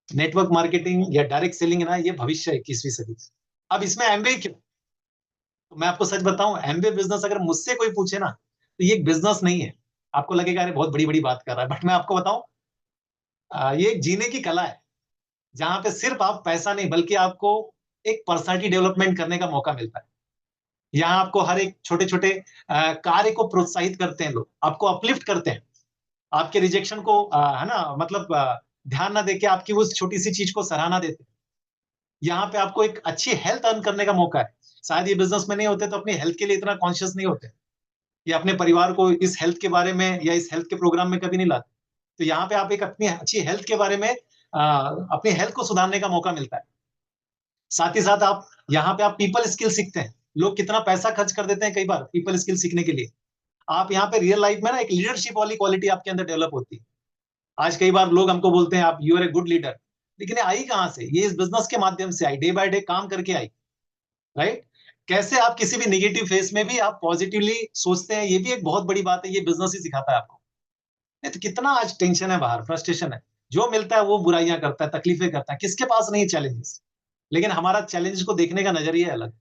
नेटवर्क मार्केटिंग या डायरेक्ट सेलिंग है ना, ये भविष्य है 21वीं सदी का। अब इसमें एमबीए क्यों? तो मैं आपको सच बताऊं, एमबीए बिजनेस अगर मुझसे कोई पूछे ना, तो ये एक बिजनेस नहीं है। आपको लगेगा अरे बहुत बड़ी बड़ी बात कर रहा है, बट मैं आपको बताऊं, ये एक जीने की कला है, जहां पे सिर्फ आप पैसा नहीं बल्कि आपको एक पर्सनालिटी डेवलपमेंट करने का मौका मिलता है। यहाँ आपको हर एक छोटे छोटे कार्य को प्रोत्साहित करते हैं, लोग आपको अपलिफ्ट करते हैं। आपके रिजेक्शन को, है ना, मतलब ध्यान ना देके आपकी उस छोटी सी चीज को सराहना देते हैं। यहाँ पे आपको एक अच्छी हेल्थ अर्न करने का मौका है। शायद ये बिजनेस में नहीं होते तो अपनी हेल्थ के लिए इतना कॉन्शियस नहीं होते, या अपने परिवार को इस हेल्थ के बारे में या इस हेल्थ के प्रोग्राम में कभी नहीं लाते। तो यहाँ पे आप एक अपनी अच्छी हेल्थ के बारे में, अपनी हेल्थ को सुधारने का मौका मिलता है। साथ ही साथ आप यहाँ पे आप पीपल स्किल सीखते हैं। लोग कितना पैसा खर्च कर देते हैं कई बार पीपल स्किल सीखने के लिए। आप यहाँ पे रियल लाइफ में ना एक लीडरशिप वाली क्वालिटी आपके अंदर डेवलप होती है। आज कई बार लोग हमको बोलते हैं आप, you are a good leader. लेकिन ये आई कहाँ से? ये इस बिजनेस के माध्यम से आई, डे बाय डे काम करके आई, राइट? कैसे आप किसी भी नेगेटिव फेस में भी आप पॉजिटिवली सोचते हैं, ये भी एक बहुत बड़ी बात है। ये बिजनेस ही सिखाता है आपको। नहीं तो कितना आज टेंशन है बाहर, फ्रस्ट्रेशन है। जो मिलता है वो बुराइयां करता है, तकलीफें करता है, किसके पास नहीं चैलेंजेस। लेकिन हमारा चैलेंज को देखने का नजरिया अलग,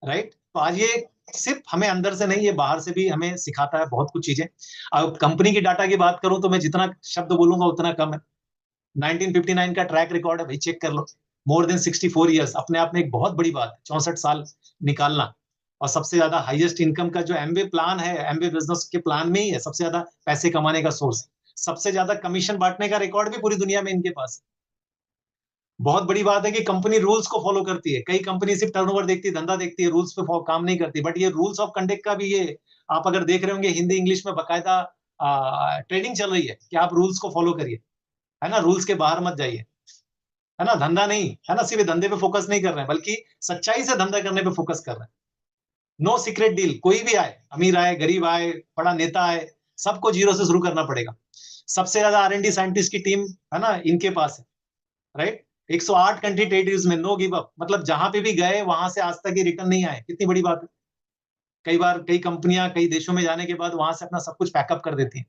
राइट। तो आज ये सिर्फ हमें अंदर से नहीं, ये बाहर से भी हमें सिखाता है बहुत कुछ चीजें। अब कंपनी की डाटा की बात करूं तो मैं जितना शब्द बोलूंगा उतना कम है। 1959 का ट्रैक रिकॉर्ड है भाई, चेक कर लो। मोर देन 64 ईयर्स, अपने आप में एक बहुत बड़ी बात है, 64 साल निकालना। और सबसे ज्यादा हाईएस्ट इनकम का जो एमवे प्लान है, एमवे बिजनेस के प्लान में ही है सबसे ज्यादा पैसे कमाने का सोर्स। सबसे ज्यादा कमीशन बांटने का रिकॉर्ड भी पूरी दुनिया में इनके पास है। बहुत बड़ी बात है कि कंपनी रूल्स को फॉलो करती है। कई कंपनी सिर्फ टर्नओवर देखती है, धंधा देखती है, रूल्स पे काम नहीं करती। बट ये रूल्स ऑफ कंडक्ट का भी, ये आप अगर देख रहे होंगे हिंदी इंग्लिश में बकायदा ट्रेनिंग चल रही है कि आप रूल्स को फॉलो करिए, है ना, रूल्स के बाहर मत जाइए, है ना। धंधा नहीं है ना, सिर्फ धंधे पे फोकस नहीं कर रहे हैं, बल्कि सच्चाई से धंधा करने पे फोकस कर रहे हैं। नो सीक्रेट डील, कोई भी आए, अमीर आए, गरीब आए, बड़ा नेता आए, सबको जीरो से शुरू करना पड़ेगा। सबसे ज्यादा R&D साइंटिस्ट की टीम, है ना, इनके पास है, राइट। 108 कंट्री टेरिटरीज में नो गिव अप, मतलब जहां पे भी गए वहां से आज तक ये रिटर्न नहीं आए, कितनी बड़ी बात है। कई बार कई कंपनियां कई देशों में जाने के बाद वहां से अपना सब कुछ पैकअप कर देती हैं।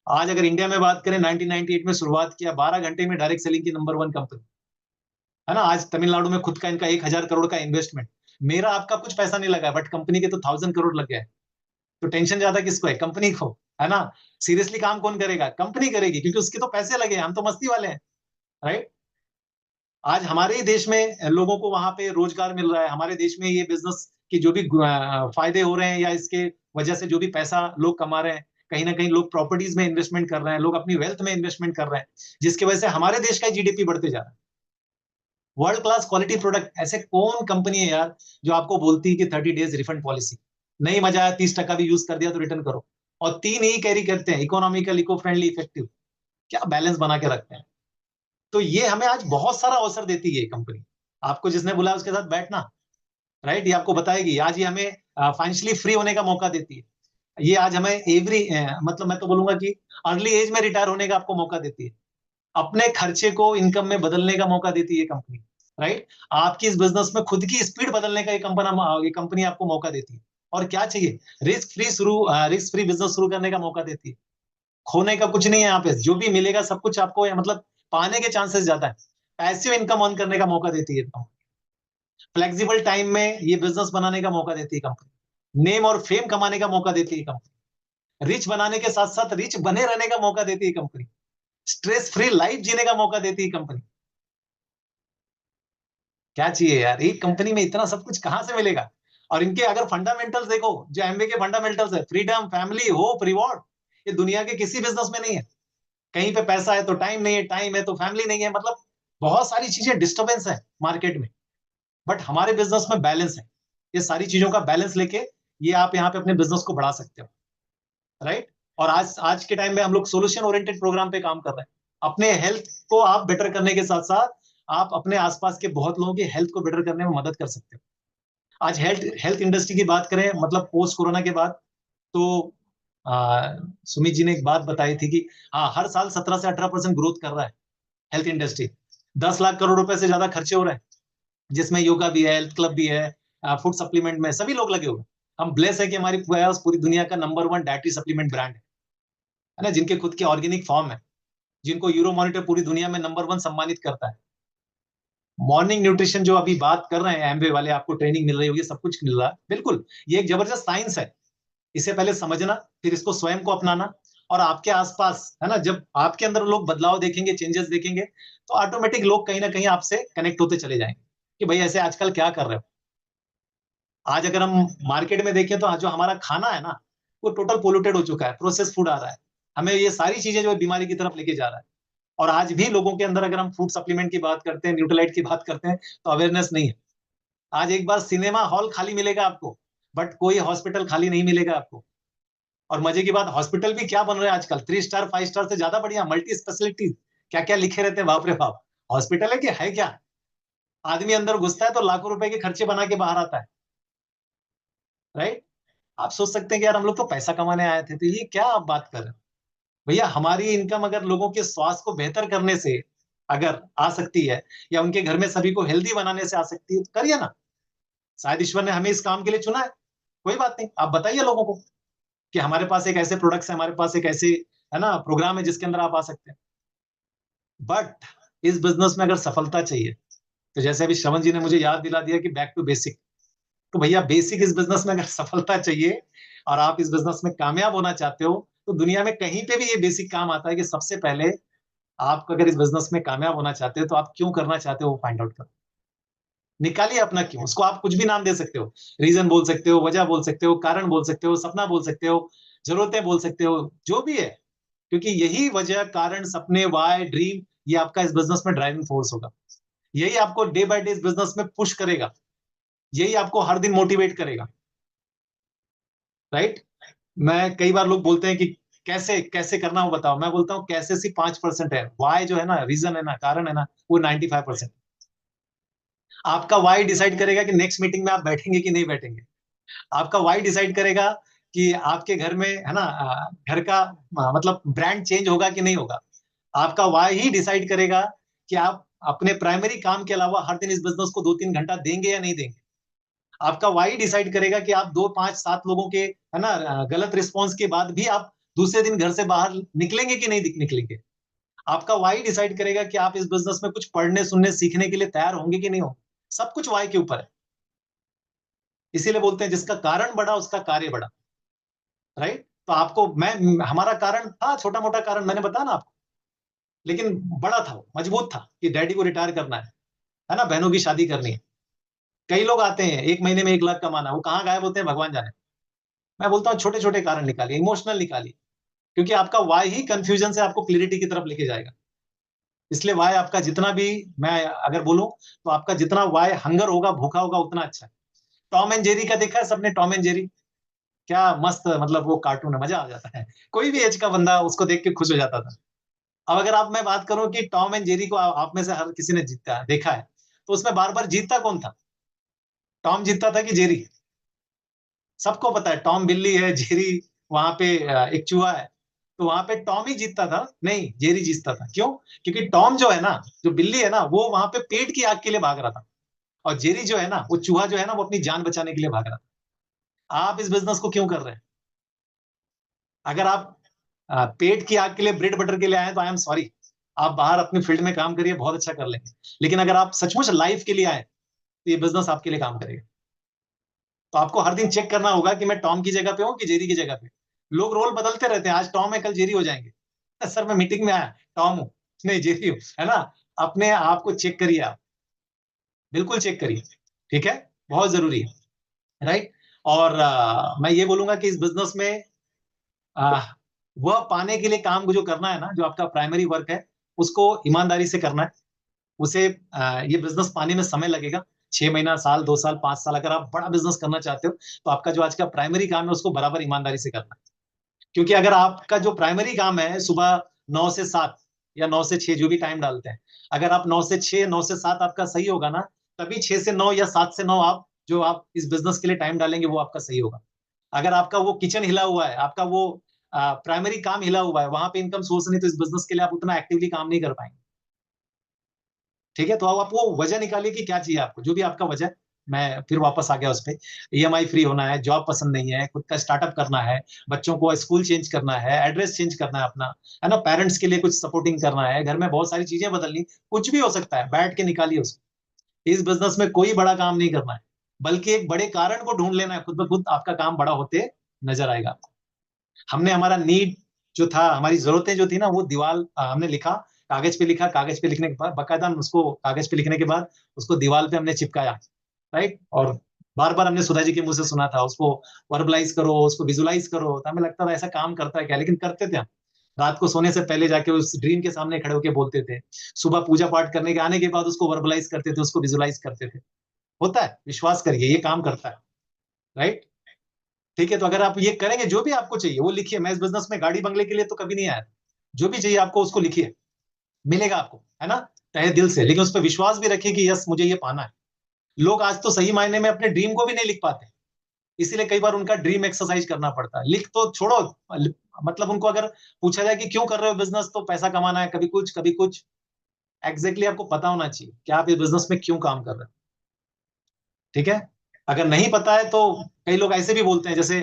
आज अगर इंडिया में बात करें, 1998 में शुरुआत किया, 12 घंटे में डायरेक्ट सेलिंग की नंबर 1 कंपनी, है ना। आज तमिलनाडु में खुद का इनका 1,000 करोड़ का इन्वेस्टमेंट। मेरा आपका कुछ पैसा नहीं लगा, बट कंपनी के तो 1,000 करोड़ लग गए। तो टेंशन ज्यादा किसको है? कंपनी को, है ना। सीरियसली काम कौन करेगा? कंपनी करेगी, क्योंकि उसके तो पैसे लगे, हम तो मस्ती वाले हैं, राइट। आज हमारे ही देश में लोगों को वहां पे रोजगार मिल रहा है, हमारे देश में ये बिजनेस की जो भी फायदे हो रहे हैं, या इसके वजह से जो भी पैसा लोग कमा रहे हैं, कहीं ना कहीं लोग प्रॉपर्टीज में इन्वेस्टमेंट कर रहे हैं, लोग अपनी वेल्थ में इन्वेस्टमेंट कर रहे हैं, जिसकी वजह से हमारे देश का जीडीपी बढ़ते जा रहा है। वर्ल्ड क्लास क्वालिटी प्रोडक्ट, ऐसे कौन कंपनी है यार जो आपको बोलती है कि 30 डेज रिफंड पॉलिसी, नहीं मजा आया 30% भी यूज कर दिया तो रिटर्न करो, और 3 ही कैरी करते हैं, इकोनॉमिकल, इको फ्रेंडली, इफेक्टिव। क्या बैलेंस बना के रखते हैं। तो ये हमें आज बहुत सारा अवसर देती है कंपनी। आपको जिसने बुलाया उसके साथ बैठना, राइट, ये आपको बताएगी। आज ये हमें फाइनेंशियली फ्री होने का मौका देती है। ये आज हमें एवरी, मतलब मैं तो बोलूंगा कि अर्ली एज में रिटायर होने का आपको मौका देती है। अपने खर्चे को इनकम में बदलने का मौका देती है कंपनी, राइट। आपकी इस बिजनेस में खुद की स्पीड बदलने का ये कंपनी आपको मौका देती है। और क्या चाहिए? रिस्क फ्री बिजनेस शुरू करने का मौका देती है। खोने का कुछ नहीं है यहाँ पे, जो भी मिलेगा सब कुछ आपको मतलब पाने के चांसेस ज्यादा है। पैसिव इनकम अर्न करने का मौका देती है कंपनी। फ्लेक्सिबल टाइम में ये बिजनेस बनाने का मौका देती है कंपनी। नेम और फेम कमाने का मौका देती है कंपनी। रिच बनाने के साथ साथ रिच बने रहने का मौका देती है कंपनी। स्ट्रेस फ्री लाइफ जीने का मौका देती है कंपनी। क्या चाहिए यार? एक कंपनी में इतना सब कुछ कहां से मिलेगा? और इनके अगर फंडामेंटल्स देखो, जो एमबीए के फंडामेंटल्स है, फ्रीडम, फैमिली, होप, रिवॉर्ड, ये दुनिया के किसी बिजनेस में नहीं है। कहीं पे पैसा है तो टाइम नहीं है, टाइम है तो फैमिली नहीं है, मतलब बहुत सारी चीजें डिस्टर्बेंस है मार्केट में। बट हमारे बिजनेस में बैलेंस है। ये सारी चीजों का बैलेंस लेके ये आप यहाँ पे अपने बिजनेस को बढ़ा सकते हो, राइट। और आज आज के टाइम में हम लोग सोल्यूशन ओरिएंटेड प्रोग्राम पे काम कर रहे हैं। अपने हेल्थ को आप बेटर करने के साथ साथ आप अपने आसपास के बहुत लोगों की हेल्थ को बेटर करने में मदद कर सकते हो। आज हेल्थ हेल्थ इंडस्ट्री की बात करें, मतलब पोस्ट कोरोना के बाद, तो आ, सुमित जी ने एक बात बताई थी कि हाँ, हर साल 17 से 18% ग्रोथ कर रहा है हेल्थ इंडस्ट्री। 10 लाख करोड़ रुपए से ज्यादा खर्चे हो रहे हैं, जिसमें योगा भी है, हेल्थ क्लब भी है, फूड सप्लीमेंट में सभी लोग लगे हुए हैं। हम ब्लेस है कि हमारी पूरी दुनिया का नंबर 1 डायट्री सप्लीमेंट ब्रांड है ना, जिनके खुद के ऑर्गेनिक फॉर्म है, जिनको यूरो मॉनिटर पूरी दुनिया में नंबर 1 सम्मानित करता है। मॉर्निंग न्यूट्रिशन जो अभी बात कर रहे हैं एमवे वाले, आपको ट्रेनिंग मिल रही होगी, सब कुछ मिल रहा है, बिल्कुल। ये एक जबरदस्त साइंस है। इसे पहले समझना, फिर इसको स्वयं को अपनाना। और आपके आसपास, है ना, जब आपके अंदर लोग बदलाव देखेंगे, चेंजेस देखेंगे, तो ऑटोमेटिक लोग कहीं ना कहीं आपसे कनेक्ट होते चले जाएंगे कि भाई ऐसे आजकल क्या कर रहे हो। आज अगर हम मार्केट में देखें तो जो हमारा खाना है ना, वो टोटल पोल्यूटेड हो चुका है, प्रोसेस फूड आ रहा है। हमें ये सारी चीजें जो है बीमारी की तरफ लेके जा रहा है। और आज भी लोगों के अंदर, अगर हम फूड सप्लीमेंट की बात करते हैं, न्यूट्रलाइट की बात करते हैं, तो अवेयरनेस नहीं है। आज एक बार सिनेमा हॉल खाली मिलेगा आपको, बट कोई हॉस्पिटल खाली नहीं मिलेगा आपको। और मजे की बात, हॉस्पिटल भी क्या बन रहे हैं आजकल, 3 स्टार 5 स्टार से ज्यादा बढ़िया, मल्टी स्पेशलिटी, क्या क्या लिखे रहते हैं, बाप रे बाप। हॉस्पिटल है कि है क्या? आदमी अंदर घुसता है तो लाखों रुपए के खर्चे बना के बाहर आता है, राइट। आप सोच सकते हैं कि यार हम लोग तो पैसा कमाने आए थे, तो ये क्या आप बात कर रहे हैं? भैया, हमारी इनकम अगर लोगों के स्वास्थ्य को बेहतर करने से अगर आ सकती है, या उनके घर में सभी को हेल्दी बनाने से आ सकती है, तो करिए ना। शायद ईश्वर ने हमें इस काम के लिए चुना है। कोई बात नहीं, आप बताइए लोगों को कि हमारे पास एक ऐसे प्रोडक्ट्स है, हमारे पास एक ऐसे, है ना, प्रोग्राम है जिसके अंदर आप आ सकते हैं। बट इस बिजनेस में अगर सफलता चाहिए, तो जैसे अभी श्रवण जी ने मुझे याद दिला दिया कि बैक टू बेसिक, तो भैया बेसिक इस बिजनेस में अगर सफलता चाहिए और आप इस बिजनेस में कामयाब होना चाहते हो, तो दुनिया में कहीं पे भी ये बेसिक काम आता है कि सबसे पहले आप अगर इस बिजनेस में कामयाब होना चाहते हो, तो आप क्यों करना चाहते हो वो फाइंड आउट करो। निकालिए अपना क्यों, उसको आप कुछ भी नाम दे सकते हो, रीजन बोल सकते हो, वजह बोल सकते हो, कारण बोल सकते हो, सपना बोल सकते हो, जरूरतें बोल सकते हो, जो भी है। क्योंकि यही वजह, कारण, सपने, वाई, ड्रीम, ये आपका इस बिजनेस में ड्राइविंग फोर्स होगा। यही आपको डे बाय डे इस बिजनेस में पुश करेगा, यही आपको हर दिन मोटिवेट करेगा। राइट। मैं कई बार लोग बोलते हैं कि कैसे कैसे करना हो बताओ, मैं बोलता हूँ कैसे सिर्फ 5% है, वाई जो है ना, रीजन है ना, कारण है ना, वो 95%। आपका वाई डिसाइड करेगा कि नेक्स्ट मीटिंग में आप बैठेंगे कि नहीं बैठेंगे। आपका वाई डिसाइड करेगा कि आपके घर में है ना, घर का मतलब ब्रांड चेंज होगा कि नहीं होगा। आपका वाई ही डिसाइड करेगा कि आप अपने प्राइमरी काम के अलावा हर दिन इस बिजनेस को 2-3 घंटा देंगे या नहीं देंगे। आपका वाई डिसाइड करेगा कि आप 2-5-7 लोगों के है ना गलत रिस्पॉन्स के बाद भी आप दूसरे दिन घर से बाहर निकलेंगे कि नहीं निकलेंगे। आपका वाई डिसाइड करेगा कि आप इस बिजनेस में कुछ पढ़ने सुनने सीखने के लिए तैयार होंगे कि नहीं हो। सब कुछ वाई के ऊपर है। इसीलिए बोलते हैं जिसका कारण बड़ा उसका कार्य बड़ा। राइट। तो आपको मैं हमारा कारण था छोटा मोटा कारण, मैंने बताया ना आपको, लेकिन बड़ा था, वो मजबूत था कि डैडी को रिटायर करना है ना, बहनों की शादी करनी है। कई लोग आते हैं 1 महीने में 1 लाख कमाना, वो कहाँ गायब होते हैं भगवान जाने। मैं बोलता हूँ छोटे छोटे कारण निकालिए, इमोशनल निकालिए, क्योंकि आपका वाई ही कंफ्यूजन से आपको क्लियरिटी की तरफ लेके जाएगा। इसलिए वाई आपका जितना भी, मैं अगर बोलूं तो आपका जितना वाई हंगर होगा, भूखा होगा, उतना अच्छा है। टॉम एंड जेरी का देखा है सबने, टॉम एंड जेरी, क्या मस्त मतलब वो कार्टून है, मजा आ जाता है। कोई भी एज का बंदा उसको देख के खुश हो जाता था। अब अगर आप मैं बात करूं कि टॉम एंड जेरी को आप में से हर किसी ने जीता देखा है, तो उसमें बार बार जीतता कौन था? टॉम जीतता था कि जेरी? सबको पता है टॉम बिल्ली है, जेरी वहां पे एक चूहा है। तो वहां पे टॉम ही जीतता था, नहीं जेरी जीतता था। क्यों? क्योंकि टॉम जो है ना, जो बिल्ली है ना, वो वहां पे पेट की आग के लिए भाग रहा था। और जेरी जो है ना, वो चूहा जो है ना, वो अपनी जान बचाने के लिए भाग रहा था। आप इस बिजनेस को क्यों कर रहे हैं? अगर आप पेट की आग के लिए, ब्रेड बटर के लिए आए तो आई एम सॉरी, आप बाहर अपनी फील्ड में काम करिए, बहुत अच्छा कर लेंगे। लेकिन अगर आप सचमुच लाइफ के लिए आए, तो ये बिजनेस आपके लिए काम करेगा। तो आपको हर दिन चेक करना होगा कि मैं टॉम की जगह पे हूँ कि जेरी की जगह पे। लोग रोल बदलते रहते हैं, आज टॉम है कल जेरी हो जाएंगे। सर मैं मीटिंग में आया टॉम हूँ, नहीं जेरी हूँ, है ना। अपने आप को चेक करिए आप, बिल्कुल चेक करिए। ठीक है, बहुत जरूरी है। राइट। और मैं ये बोलूंगा कि इस बिजनेस में आ, वह पाने के लिए काम जो करना है ना, जो आपका प्राइमरी वर्क है, उसको ईमानदारी से करना है। उसे ये बिजनेस पाने में समय लगेगा, 6 महीना, साल, 2 साल, 5 साल। अगर आप बड़ा बिजनेस करना चाहते हो, तो आपका जो आज का प्राइमरी काम है उसको बराबर ईमानदारी से करना है। क्योंकि अगर आपका जो प्राइमरी काम है सुबह 9 से 7 या 9 से 6, जो भी टाइम डालते हैं, अगर आप 9 से 6, 9 से 7 आपका सही होगा ना, तभी 6 से 9 या 7 से 9 आप जो आप इस बिजनेस के लिए टाइम डालेंगे वो आपका सही होगा। अगर आपका वो किचन हिला हुआ है, आपका वो प्राइमरी काम हिला हुआ है, वहां पे इनकम सोर्स नहीं, तो इस बिजनेस के लिए आप उतना एक्टिवली काम नहीं कर पाएंगे। ठीक है, तो अब आप वो वजह निकालिए कि क्या चाहिए आपको, जो भी आपका वजह है। मैं फिर वापस आ गया उस पर। ईएमआई फ्री होना है, जॉब पसंद नहीं है, खुद का स्टार्टअप करना है, बच्चों को स्कूल चेंज करना है, एड्रेस चेंज करना है अपना, है ना, पेरेंट्स के लिए कुछ सपोर्टिंग करना है, घर में बहुत सारी चीजें बदलनी, कुछ भी हो सकता है, बैठ के निकालिए उसको। इस बिजनेस में कोई बड़ा काम नहीं करना है, बल्कि एक बड़े कारण को ढूंढ लेना है, खुद ब खुद आपका काम बड़ा होते नजर आएगा। हमने हमारा नीड जो था, हमारी जरूरतें जो थी ना, वो दीवार हमने लिखा, कागज पे लिखा, कागज पे लिखने के बाद बकायदा उसको, कागज पे लिखने के बाद उसको दीवार पे हमने चिपकाया। राइट। और बार बार हमने सुधा जी के मुंह से सुना था उसको वर्बलाइज करो, उसको विजुलाइज करो। तो हमें लगता था ऐसा काम करता है क्या, लेकिन करते थे हम। रात को सोने से पहले जाके उस ड्रीम के सामने खड़े होके बोलते थे, सुबह पूजा पाठ करने के आने के बाद उसको वर्बलाइज करते थे, उसको विजुलाइज करते थे। होता है, विश्वास करिए, ये काम करता है। राइट। ठीक है, तो अगर आप ये करेंगे, जो भी आपको चाहिए वो लिखिए। मैं इस बिजनेस में गाड़ी बंगले के लिए तो कभी नहीं आया, जो भी चाहिए आपको उसको लिखिए, मिलेगा आपको, है ना, तहे दिल से। लेकिन उस पर विश्वास भी रखिए कि यस मुझे ये पाना है। लोग आज तो सही मायने में अपने ड्रीम को भी नहीं लिख पाते, इसीलिए कई बार उनका ड्रीम एक्सरसाइज करना पड़ता है। लिख तो छोड़ो, मतलब उनको अगर पूछा जाए कि क्यों कर रहे हो बिजनेस, तो पैसा कमाना है, कभी कुछ कभी कुछ। एग्जैक्टली आपको पता होना चाहिए कि आप इस बिजनेस में क्यों काम कर रहे हो। ठीक है। अगर नहीं पता है तो कई लोग ऐसे भी बोलते हैं, जैसे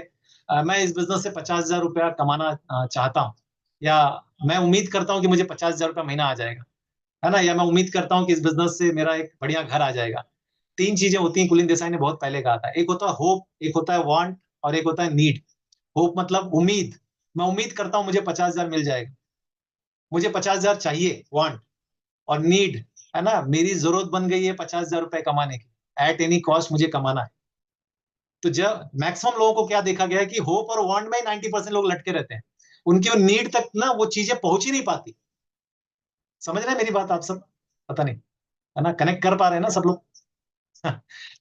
मैं इस बिजनेस से 50,000 रुपया कमाना चाहता हूँ, या मैं उम्मीद करता हूँ कि मुझे 50,000 रुपया महीना आ जाएगा। है ना, या मैं उम्मीद करता हूँ कि इस बिजनेस से मेरा एक बढ़िया घर आ जाएगा। तीन चीजें होती हैं, कुलीन देसाई ने बहुत पहले कहा था। एक होता है होप, एक होता है वांट, और एक होता है नीड। होप मतलब उम्मीद, मैं उम्मीद करता हूँ मुझे 50,000 मिल जाएगा, मुझे 50,000 चाहिए, वांट। और नीड, है ना, मेरी जरूरत बन गई है 50,000 रुपए कमाने की, एट एनी कॉस्ट मुझे कमाना है। तो जब मैक्सिमम लोगों को क्या देखा गया है कि होप और वांट में 90% लोग लटके रहते हैं, उनकी वो नीड तक ना वो चीजें पहुंच ही नहीं पाती। समझ रहे हैं मेरी बात आप सब? पता नहीं, है ना, कनेक्ट कर पा रहे हैं ना सब लोग?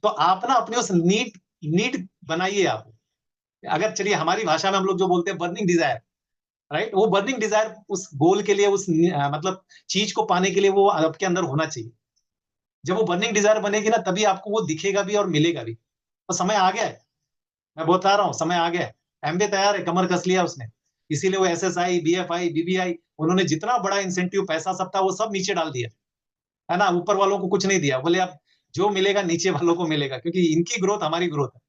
तो आप ना अपनी उस नीड नीड बनाइए आप। अगर चलिए हमारी भाषा में हम लोग जो बोलते हैं बर्निंग डिजायर, राइट, वो बर्निंग डिजायर उस गोल के लिए, उस मतलब चीज को पाने के लिए वो आपके अंदर होना चाहिए। जब वो बर्निंग डिजायर बनेगी ना, तभी आपको वो दिखेगा भी और मिलेगा भी। तो समय आ गया है, मैं बता रहा हूँ, समय आ गया है। एमबीए तैयार है, कमर कस लिया उसने। इसीलिए वो एसएसआई, बीएफआई, बीबीआई, उन्होंने जितना बड़ा इंसेंटिव पैसा सब था वो सब नीचे डाल दिया, है ना, ऊपर वालों को कुछ नहीं दिया। बोले अब जो मिलेगा नीचे वालों को मिलेगा, क्योंकि इनकी ग्रोथ हमारी ग्रोथ है।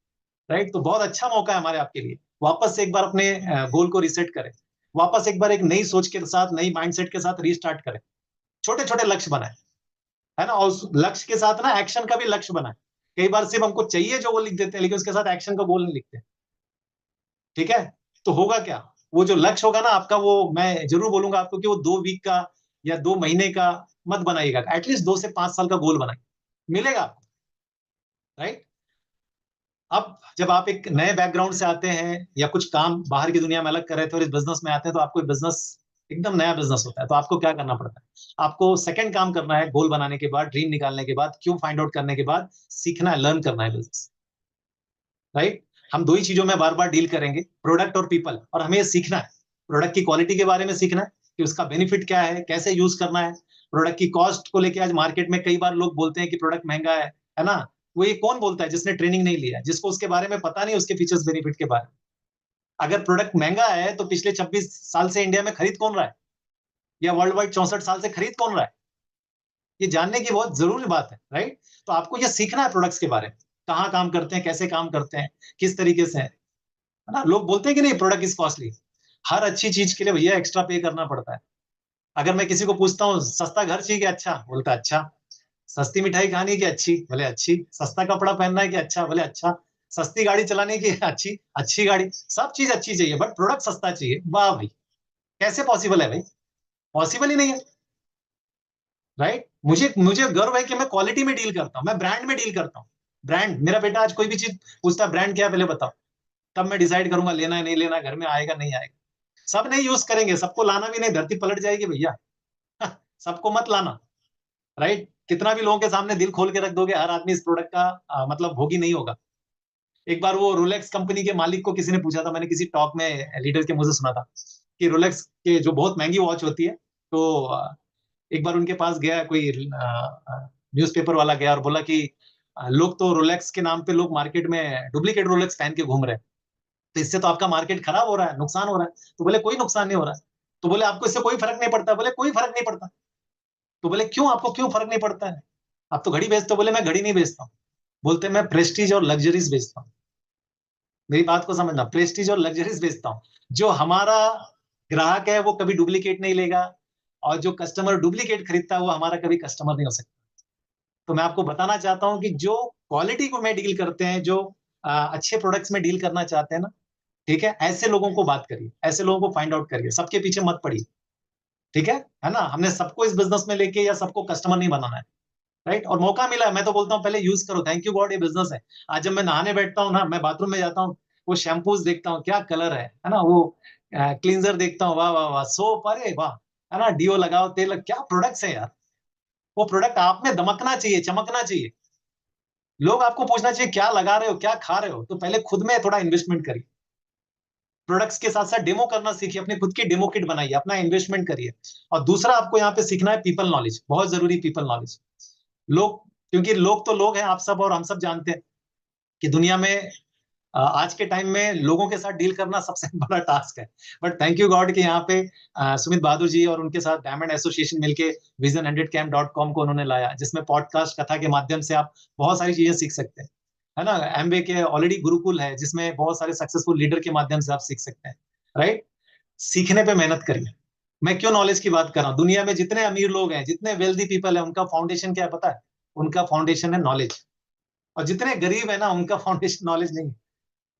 राइट, तो बहुत अच्छा मौका है हमारे आपके लिए। वापस से एक बार अपने गोल को रिसेट करें, वापस एक बार एक नई सोच के साथ, नई माइंडसेट के साथ रीस्टार्ट करें। छोटे छोटे लक्ष्य बनाए, है ना, और उस लक्ष्य के साथ ना एक्शन का भी लक्ष्य बनाए। कई बार सिर्फ हमको चाहिए जो वो लिख देते हैं, लेकिन उसके साथ एक्शन का गोल नहीं लिखते। ठीक है, तो होगा क्या, वो जो लक्ष्य होगा ना आपका, वो मैं जरूर बोलूंगा आपको कि वो 2 वीक का या 2 महीने का मत बनाइएगा, एटलीस्ट 2 से 5 साल का गोल बनाइए, मिलेगा आपको। राइट। अब जब आप एक नए बैकग्राउंड से आते हैं या कुछ काम बाहर की दुनिया में अलग कर रहे थे और इस बिजनेस में आते हैं, तो आपको बिजनेस एकदम नया बिजनेस होता है। तो आपको क्या करना पड़ता है, आपको सेकंड काम करना है, गोल बनाने के बाद, ड्रीम निकालने के बाद, क्यों फाइंड आउट करने के बाद, सीखना है, लर्न करना है बिजनेस। राइट। हम दो ही चीजों में बार बार डील करेंगे, प्रोडक्ट और पीपल, और हमें ये सीखना है। प्रोडक्ट की क्वालिटी के बारे में सीखना है कि उसका बेनिफिट क्या है, कैसे यूज करना है। प्रोडक्ट की कॉस्ट को लेके आज मार्केट में कई बार लोग बोलते हैं कि प्रोडक्ट महंगा है ना। वो ये कौन बोलता है? जिसने ट्रेनिंग नहीं लिया, जिसको उसके बारे में पता नहीं, उसके फीचर्स बेनिफिट के बारे में। अगर प्रोडक्ट महंगा है तो पिछले 26 साल से इंडिया में खरीद कौन रहा है, या वर्ल्ड वाइड 64 साल से खरीद कौन रहा है? ये जानने की बहुत जरूरी बात है। राइट। तो आपको ये सीखना है प्रोडक्ट्स के बारे में, कहाँ काम करते हैं, कैसे काम करते हैं, किस तरीके से है ना। लोग बोलते हैं कि नहीं प्रोडक्ट इज कॉस्टली, हर अच्छी चीज के लिए भैया एक्स्ट्रा पे करना पड़ता है। अगर मैं किसी को पूछता हूँ सस्ता घर चाहिए कि अच्छा, बोलता है अच्छा। सस्ती मिठाई खानी है कि अच्छी, बोले अच्छी। सस्ता कपड़ा पहनना है कि अच्छा, बोले अच्छा। सस्ती गाड़ी चलाने की अच्छी, अच्छी गाड़ी, सब चीज अच्छी चाहिए, बट प्रोडक्ट सस्ता चाहिए। वाह भाई, कैसे पॉसिबल है भाई? पॉसिबल ही नहीं है। राइट। मुझे मुझे गर्व है कि मैं क्वालिटी में डील करता हूँ, मैं ब्रांड में डील करता हूँ। ब्रांड, मेरा बेटा आज कोई भी चीज पूछता है ब्रांड क्या है, पहले बताओ, तब मैं डिसाइड करूंगा लेना है नहीं लेना, घर में आएगा नहीं आएगा। सब नहीं यूज करेंगे, सबको लाना भी नहीं, धरती पलट जाएगी भैया। सबको मत लाना। राइट। कितना भी लोगों के सामने दिल खोल के रख दोगे, हर आदमी इस प्रोडक्ट का मतलब भोगी नहीं होगा। एक बार वो रोलेक्स कंपनी के मालिक को किसी ने पूछा था, मैंने किसी टॉक में लीडर के मुंह से सुना था, कि रोलेक्स के जो बहुत महंगी वॉच होती है, तो एक बार उनके पास गया कोई न्यूज़पेपर वाला, गया और बोला कि लोग तो रोलेक्स के नाम पे लोग मार्केट में डुप्लीकेट रोलेक्स पहन के घूम रहे हैं, तो इससे तो आपका मार्केट खराब हो रहा है, नुकसान हो रहा है। तो बोले कोई नुकसान नहीं हो रहा है। तो बोले आपको इससे कोई फर्क नहीं पड़ता? बोले कोई फर्क नहीं पड़ता। तो बोले क्यों, आपको क्यों फर्क नहीं पड़ता है? आप तो घड़ी बेचते हो। बोले मैं घड़ी नहीं बेचता हूँ, बोलते मैं प्रेस्टीज और लग्जरीज बेचता हूँ। मेरी बात को समझना, प्रेस्टीज और लग्जरीज बेचता हूँ। जो हमारा ग्राहक है वो कभी डुप्लीकेट नहीं लेगा, और जो कस्टमर डुप्लीकेट खरीदता है वो हमारा कभी कस्टमर नहीं हो सकता। तो मैं आपको बताना चाहता हूँ कि जो क्वालिटी को में डील करते हैं, जो अच्छे प्रोडक्ट्स में डील करना चाहते हैं ना, ठीक है, ऐसे लोगों को बात करिए, ऐसे लोगों को फाइंड आउट करिए, सबके पीछे मत पड़िए। ठीक है ना, हमने सबको इस बिजनेस में लेके या सबको कस्टमर नहीं बनाना है। राइट। और मौका मिला है, मैं तो बोलता हूँ पहले यूज करो, थैंक यू गॉड ये बिजनेस है। आज जब मैं नहाने बैठता हूँ ना, मैं बाथरूम में जाता हूँ, वो शैम्पूज देखता हूँ क्या कलर है ना, वो क्लींजर देखता हूँ, वाह वाह वाह, सोप, अरे वाह, है ना, डीओ लगाओ, तेल क्या प्रोडक्ट्स है यार। वो प्रोडक्ट आप में दमकना चाहिए, चमकना चाहिए। लोग आपको पूछना चाहिए क्या लगा रहे हो, क्या खा रहे हो, तो पहले खुद में थोड़ा इन्वेस्टमेंट करिए। प्रोडक्ट्स के साथ साथ डेमो करना सीखिए, अपनी खुद की डेमो किट बनाइए, अपना इन्वेस्टमेंट करिए। और दूसरा आपको यहाँ पे सीखना है पीपल नॉलेज, बहुत जरूरी पीपल नॉलेज। लोग, क्योंकि लोग तो लोग हैं, आप सब और हम सब जानते हैं कि दुनिया में आज के टाइम में लोगों के साथ डील करना सबसे बड़ा टास्क है। बट थैंक यू गॉड कि यहाँ पे सुमित बहादुर जी और उनके साथ डायमंड एसोसिएशन मिलके vision100camp.com को उन्होंने लाया, जिसमें पॉडकास्ट कथा के माध्यम से आप बहुत सारी चीजें सीख सकते हैं। है ना, एमवे के ऑलरेडी गुरुकुल है, जिसमें बहुत सारे सक्सेसफुल लीडर के माध्यम से आप सीख सकते हैं। राइट। सीखने पे मेहनत करिए। मैं क्यों नॉलेज की बात कर रहा हूँ? दुनिया में जितने अमीर लोग हैं, जितने वेल्दी पीपल है, उनका फाउंडेशन क्या है पता है? उनका फाउंडेशन है नॉलेज। और जितने गरीब है ना, उनका फाउंडेशन नॉलेज नहीं है।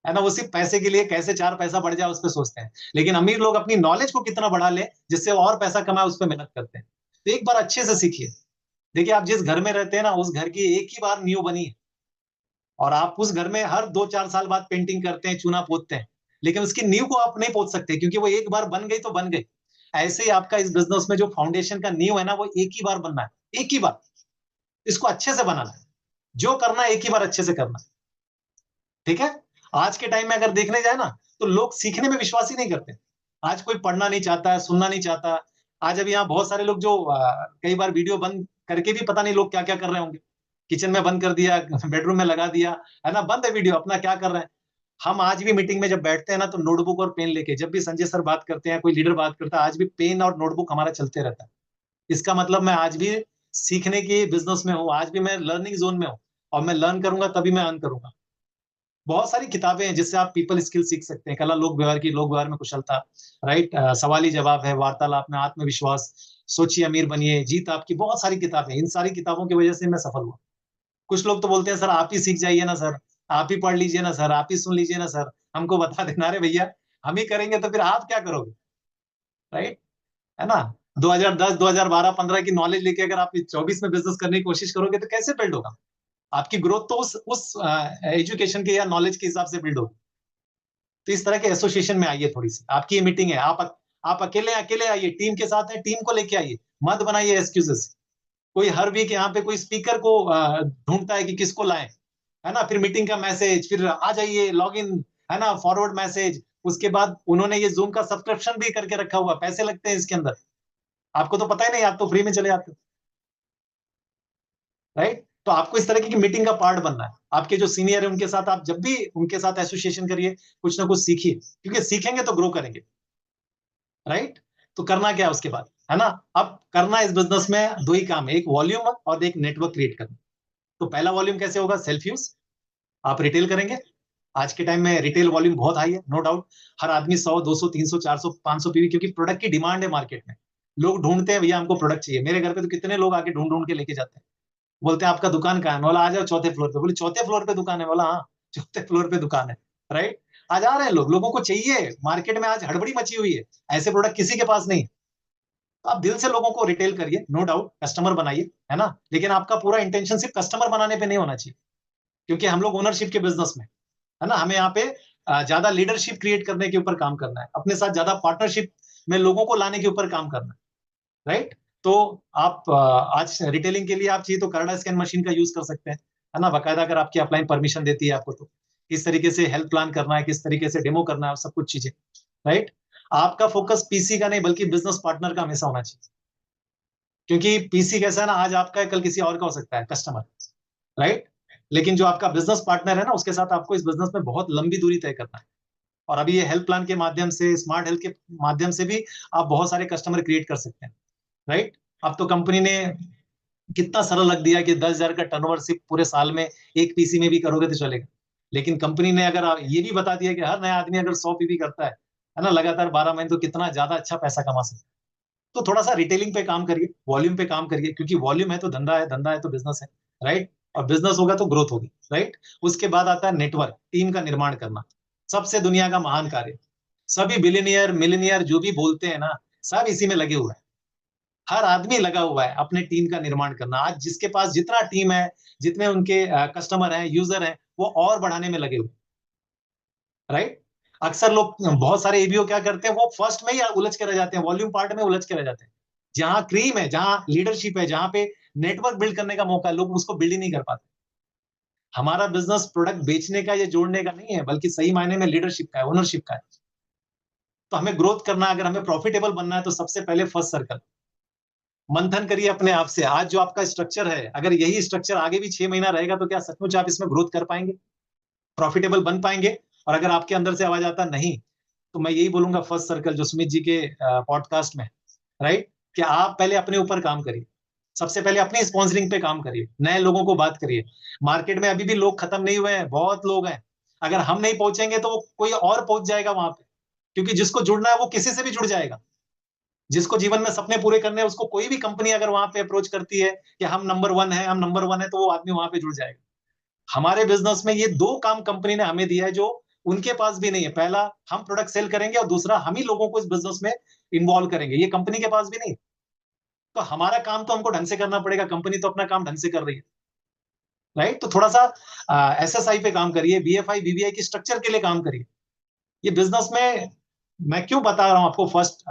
है ना? वो सिर्फ पैसे के लिए कैसे 4 पैसा बढ़ जाए उस पे सोचते हैं। लेकिन अमीर लोग अपनी नॉलेज को कितना बढ़ा ले, जिससे वो और पैसा कमाए, उस पे मेहनत करते हैं। तो एक बार अच्छे से सीखिए। देखिए, आप जिस घर में रहते हैं ना, उस घर की एक ही बार नींव बनी है, और आप उस घर में हर 2-4 साल बाद पेंटिंग करते हैं, चूना पोतते हैं। लेकिन उसकी नींव को आप नहीं पोत सकते, क्योंकि वो एक बार बन गई तो बन गई। ऐसे ही आपका इस बिज़नेस में जो फाउंडेशन का नींव है ना, वो एक ही बार बनना है, एक ही बार। इसको अच्छे से बनाना है। जो करना है, एक ही बार अच्छे से करना है। ठीक है? आज के टाइम में अगर देखने जाए ना, तो लोग सीखने में विश्वास ही नहीं करते। आज कोई पढ़ना नहीं चाहता है, सुनना नहीं चाहता। आज अभी यहाँ बहुत सारे लोग जो कई बार वीडियो बंद करके भी पता नहीं लोग क्या-क्या कर रहे होंगे। किचन में बंद कर दिया, बेडरूम में लगा दिया, है ना? बंद है वीडियो, अपना क्या कर रहे हैं। हम आज भी मीटिंग में जब बैठते हैं ना, तो नोटबुक और पेन लेके, जब भी संजय सर बात करते हैं, कोई लीडर बात करता है, आज भी पेन और नोटबुक हमारा चलते रहता है। इसका मतलब मैं आज भी सीखने के बिज़नेस में हूँ, आज भी मैं लर्निंग ज़ोन में हूँ, और मैं लर्न करूँगा तभी मैं अर्न करूँगा। बहुत सारी किताबें हैं जिससे आप पीपल स्किल सीख सकते हैं। कला लोक व्यवहार की, लोक व्यवहार में कुशलता, राइट? सवाली जवाब है, वार्तालाप में आत्मविश्वास, सोचिए अमीर बनिए, जीत आपकी, बहुत सारी किताबें। इन सारी किताबों की वजह से मैं सफल हुआ। कुछ लोग तो बोलते हैं, सर आप ही सीख जाइए ना सर, आप ही पढ़ लीजिए ना सर, आप ही सुन लीजिए ना सर, हमको बता देना। अरे भैया, हम ही करेंगे तो फिर आप क्या करोगे? राइट? है ना? 2010, 2012, 15 की नॉलेज लेके अगर आप 24 में बिज़नेस करने की कोशिश करोगे, तो कैसे बिल्ड होगा? आपकी ग्रोथ तो उस एजुकेशन के या नॉलेज के हिसाब से बिल्ड होगी। तो इस तरह के एसोसिएशन में आइए थोड़ी-सी। आपकी ये मीटिंग है, आप अकेले आइए, टीम के साथ हैं, टीम को लेके आइए। मत बनाइए एक्सक्यूज़ेज़। कोई हर वीक यहाँ पे कोई स्पीकर को ढूँढता है कि किसको लाएँ, है ना? फिर मीटिंग का मैसेज, फिर आ जाइए, लॉगिन, है ना? फॉरवर्ड मैसेज, उसके बाद उन्होंने ये ज़ूम का सब्सक्रिप्शन भी करके रखा हुआ है, पैसे लगते हैं इसके अंदर। आपको तो पता ही नहीं, आप तो फ्री में चले आते हो, राइट? तो आपको इस तरह की मीटिंग का पार्ट बनना है। आपके जो सीनियर है, उनके साथ आप जब भी उनके साथ एसोसिएशन करिए, कुछ ना कुछ सीखिए, क्योंकि सीखेंगे तो ग्रो करेंगे। राइट? तो करना क्या है उसके बाद, है ना? अब करना इस बिज़नेस में 2 ही काम है, एक वॉल्यूम और एक नेटवर्क क्रिएट करना। तो पहला वॉल्यूम कैसे होगा? Self use. आप रिटेल करेंगे। आज के टाइम में रिटेल वॉल्यूम बहुत हाई है, नो डाउट। हर आदमी 100, 200, 300, 400, 500 पीवी, क्योंकि प्रोडक्ट की डिमांड है मार्केट में। लोग ढूँढते हैं, भैया हमको प्रोडक्ट चाहिए। मेरे घर पे तो कितने लोग आके ढूँढ-ढूँढ के लेके जाते हैं। बोलते हैं आपका दुकान कहाँ है? मैं बोला आ जाओ चौथे फ्लोर पे। बोले चौथे फ्लोर पे दुकान है? बोला हाँ, चौथे फ्लोर पे दुकान है। राइट? आज आ रहे हैं लोग, लोगों को चाहिए। मार्केट में आज हड़बड़ी मची हुई है। ऐसे प्रोडक्ट किसी के पास नहीं है। तो आप दिल से लोगों को रिटेल करिए, नो डाउट, कस्टमर बनाइए, है ना? लेकिन आपका पूरा इंटेंशन सिर्फ कस्टमर बनाने पे नहीं होना चाहिए, क्योंकि हम लोग ओनरशिप के बिज़नेस में, है ना? हमें यहाँ पे ज़्यादा लीडरशिप क्रिएट करने के ऊपर काम करना है। अपने साथ ज़्यादा पार्टनरशिप में लोगों को लाने के ऊपर काम करना है, राइट? तो आप आज रिटेलिंग के लिए आप चाहिए तो कर्डा स्कैन मशीन का यूज़ कर सकते हैं, है ना? बाकायदा अगर आपकी अपलाइन परमिशन देती है आपको तो। किस तरीके से हेल्थ प्लान करना है, किस तरीके से डेमो करना है, सब कुछ चीज़ें, राइट? आपका फ़ोकस पीसी का नहीं, बल्कि बिज़नेस पार्टनर का हमेशा होना चाहिए। क्योंकि पीसी कैसा है ना, आज आपका है, कल किसी और का हो सकता है कस्टमर, राइट? लेकिन जो आपका बिज़नेस पार्टनर है ना, उसके साथ आपको इस बिज़नेस में बहुत लंबी दूरी तय करना है। और अभी ये हेल्थ प्लान के माध्यम से, स्मार्ट हेल्थ के माध्यम से भी आप बहुत सारे कस्टमर क्रिएट कर सकते हैं, राइट? अब तो कंपनी ने कितना सरल रख दिया कि 10,000 का टर्नओवर सिर्फ पूरे साल में एक पीसी में भी करोगे तो चलेगा। लेकिन कंपनी ने अगर ये भी बता दिया कि हर नया आदमी अगर 100 पीवी करता है ना, लगातार 12 महीने, तो कितना ज़्यादा अच्छा पैसा कमा सकता है। तो थोड़ा-सा रिटेलिंग पे काम करिए, वॉल्यूम पे काम करिए, क्योंकि वॉल्यूम है तो धंधा है तो बिज़नेस है, राइट? और बिज़नेस होगा तो ग्रोथ होगी, राइट? उसके बाद आता है नेटवर्क, टीम का निर्माण करना। सबसे दुनिया का महान कार्य। सभी बिलियनियर, मिलियनियर जो भी बोलते हैं ना, सब इसी में लगे हुए हैं। हर आदमी लगा हुआ है अपने टीम का निर्माण करना। आज जिसके पास जितना टीम है, जितने उनके कस्टमर हैं, यूज़र हैं, वो और बढ़ाने में लगे हुए हैं, राइट? अक्सर लोग, बहुत सारे एबीओ क्या करते हैं, वो फर्स्ट में ही उलझ के रह जाते हैं, वॉल्यूम पार्ट में उलझ के रह जाते हैं। जहाँ क्रीम है, जहाँ लीडरशिप है, जहाँ पे नेटवर्क बिल्ड करने का मौका है, लोग उसको बिल्ड ही नहीं कर पाते। हमारा बिज़नेस प्रोडक्ट बेचने का या जोड़ने का नहीं है, बल्कि सही मायने में लीडरशिप का है, ओनरशिप का है। तो हमें ग्रोथ करना है, अगर हमें प्रॉफिटेबल बनना है, तो सबसे पहले फर्स्ट सर्कल। मंथन करिए अपने आप से, आज जो आपका स्ट्रक्चर है, अगर यही स्ट्रक्चर आगे भी 6 महीना रहेगा, तो क्या सचमुच आप इसमें ग्रोथ कर पाएँगे? प्रॉफिटेबल बन पाएँगे? और अगर आपके अंदर से आवाज़ आता है नहीं, तो मैं यही बोलूँगा, फर्स्ट सर्कल जो सुमित जी के पॉडकास्ट में, राइट? कि आप पहले अपने ऊपर काम करिए। सबसे पहले अपनी स्पॉन्सरिंग पे काम करिए, नए लोगों को बात करिए। मार्केट में अभी भी लोग खत्म नहीं हुए हैं, बहुत लोग हैं। अगर हम नहीं पहुँचेंगे तो वो कोई और पहुँच जाएगा वहाँ पे, क्योंकि जिसको जुड़ना है वो किसी से भी जुड़ जाएगा। जिसको जीवन में सपने पूरे करने हैं, उसको कोई भी कंपनी अगर वहां पे अप्रोच करती है कि हम नंबर वन है, हम नंबर वन है, तो वो आदमी वहां पे जुड़ जाएगा। हमारे बिजनेस में ये दो काम कंपनी ने हमें दिया है जो उनके पास भी नहीं है। पहला, हम प्रोडक्ट सेल करेंगे, और दूसरा, हम ही लोगों को इस बिजनेस में इन्वॉल्व करेंगे। ये कंपनी के पास भी नहीं। तो हमारा काम तो हमको ढंग से करना पड़ेगा, कंपनी तो अपना काम ढंग से कर रही है, राइट? तो थोड़ा सा एसएसआई पे काम करिए, बीएफआई बीबीआई की स्ट्रक्चर के लिए काम करिए। ये बिजनेस में मैं क्यों बता रहा हूं आपको फर्स्ट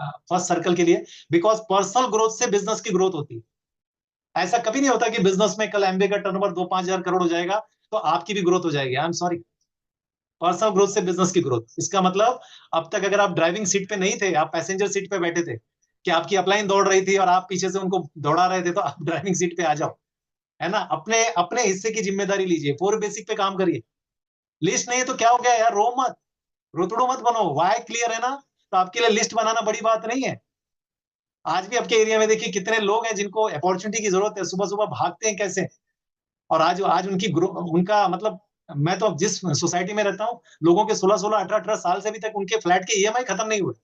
फर्स्ट सर्कल के लिए, बिकॉज पर्सनल ग्रोथ से बिजनेस की ग्रोथ होती है। ऐसा कभी नहीं होता कि बिजनेस में कल एमबीए का टर्नओवर 2-5 हजार करोड़ हो जाएगा तो आपकी भी ग्रोथ हो जाएगी। I am sorry. Personal growth से बिजनेस की ग्रोथ, इसका मतलब अब तक अगर आप ड्राइविंग सीट पे नहीं थे, आप पैसेंजर सीट पे बैठे थे, कि आपकी अपलाइन दौड़ रही थी और आप पीछे से उनको दौड़ा रहे थे, तो आप ड्राइविंग सीट पे आ जाओ, है ना? अपने अपने हिस्से की जिम्मेदारी लीजिए, फोर बेसिक पे काम करिए। लिस्ट नहीं है तो क्या हो गया यार, रो मत, रोतड़ो मत बनो। वाई क्लियर है ना, तो आपके लिए लिस्ट बनाना बड़ी बात नहीं है। आज भी आपके एरिया में देखिए कितने लोग हैं जिनको अपॉर्चुनिटी की जरूरत है, सुबह सुबह भागते हैं कैसे। और आज आज उनका मतलब, मैं तो अब जिस सोसाइटी में रहता हूँ, लोगों के 16-16, 18-18 साल से अभी तक उनके फ्लैट के ईएमआई खत्म नहीं हुए।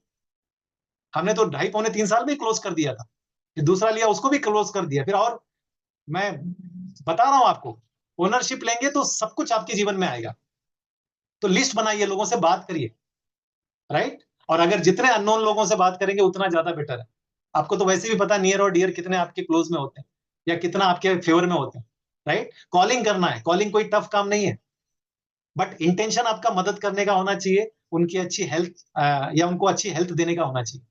हमने तो 2.5 पौने 3 साल में ही क्लोज कर दिया था। फिर दूसरा लिया, उसको भी क्लोज कर दिया। फिर और मैं बता रहा हूँ आपको, ओनरशिप लेंगे तो सब कुछ आपके जीवन में आएगा। तो लिस्ट बनाइए, लोगों से बात करिए, राइट? और अगर जितने अननोन लोगों से बात करेंगे उतना ज्यादा बेटर है। आपको तो वैसे भी पता नियर और डियर कितने आपके क्लोज में होते हैं, या कितना आपके फेवर में होते हैं, राइट? कॉलिंग करना है, कॉलिंग कोई टफ काम नहीं है, बट इंटेंशन आपका मदद करने का होना चाहिए, उनकी अच्छी हेल्थ या उनको अच्छी हेल्थ देने का होना चाहिए।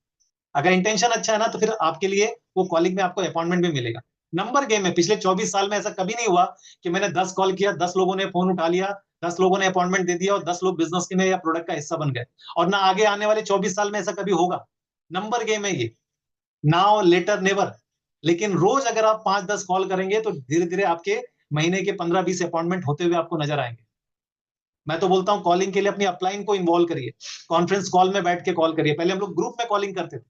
अगर इंटेंशन अच्छा है ना, तो फिर आपके लिए वो कॉलिंग में आपको अपॉइंटमेंट भी मिलेगा। नंबर गेम है। पिछले 24 साल में ऐसा कभी नहीं हुआ कि मैंने 10 कॉल किया, 10 लोगों ने फोन उठा लिया, 10 लोगों ने अपॉइंटमेंट दे दिया, और 10 लोग बिजनेस में या प्रोडक्ट का हिस्सा बन गए। और ना आगे आने वाले 24 साल में ऐसा कभी होगा। नंबर गेम है ये, नाउ लेटर नेवर। लेकिन रोज अगर आप 5-10 कॉल करेंगे तो धीरे धीरे आपके महीने के 15-20 अपॉइंटमेंट होते हुए आपको नजर आएंगे। मैं तो बोलता हूँ कॉलिंग के लिए अपनी अपलाइन को इन्वॉल्व करिए, कॉन्फ्रेंस कॉल में बैठ के कॉल करिए। पहले हम लोग ग्रुप में कॉलिंग करते थे,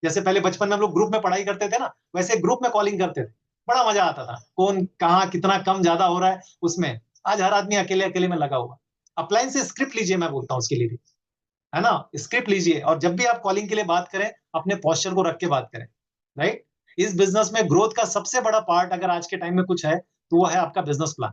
जैसे पहले बचपन में हम लोग ग्रुप में पढ़ाई करते थे ना, वैसे ग्रुप में कॉलिंग करते थे। बड़ा मजा आता था, कौन कहाँ कितना कम ज्यादा हो रहा है उसमें। आज हर आदमी अकेले अकेले में लगा हुआ। अपलाइन से स्क्रिप्ट लीजिए, मैं बोलता हूँ उसके लिए भी, है ना? स्क्रिप्ट लीजिए, और जब भी आप कॉलिंग के लिए बात करें, अपने पोस्चर को रख के बात करें, राइट? इस बिजनेस में ग्रोथ का सबसे बड़ा पार्ट अगर आज के टाइम में कुछ है, तो वो है आपका बिजनेस प्लान।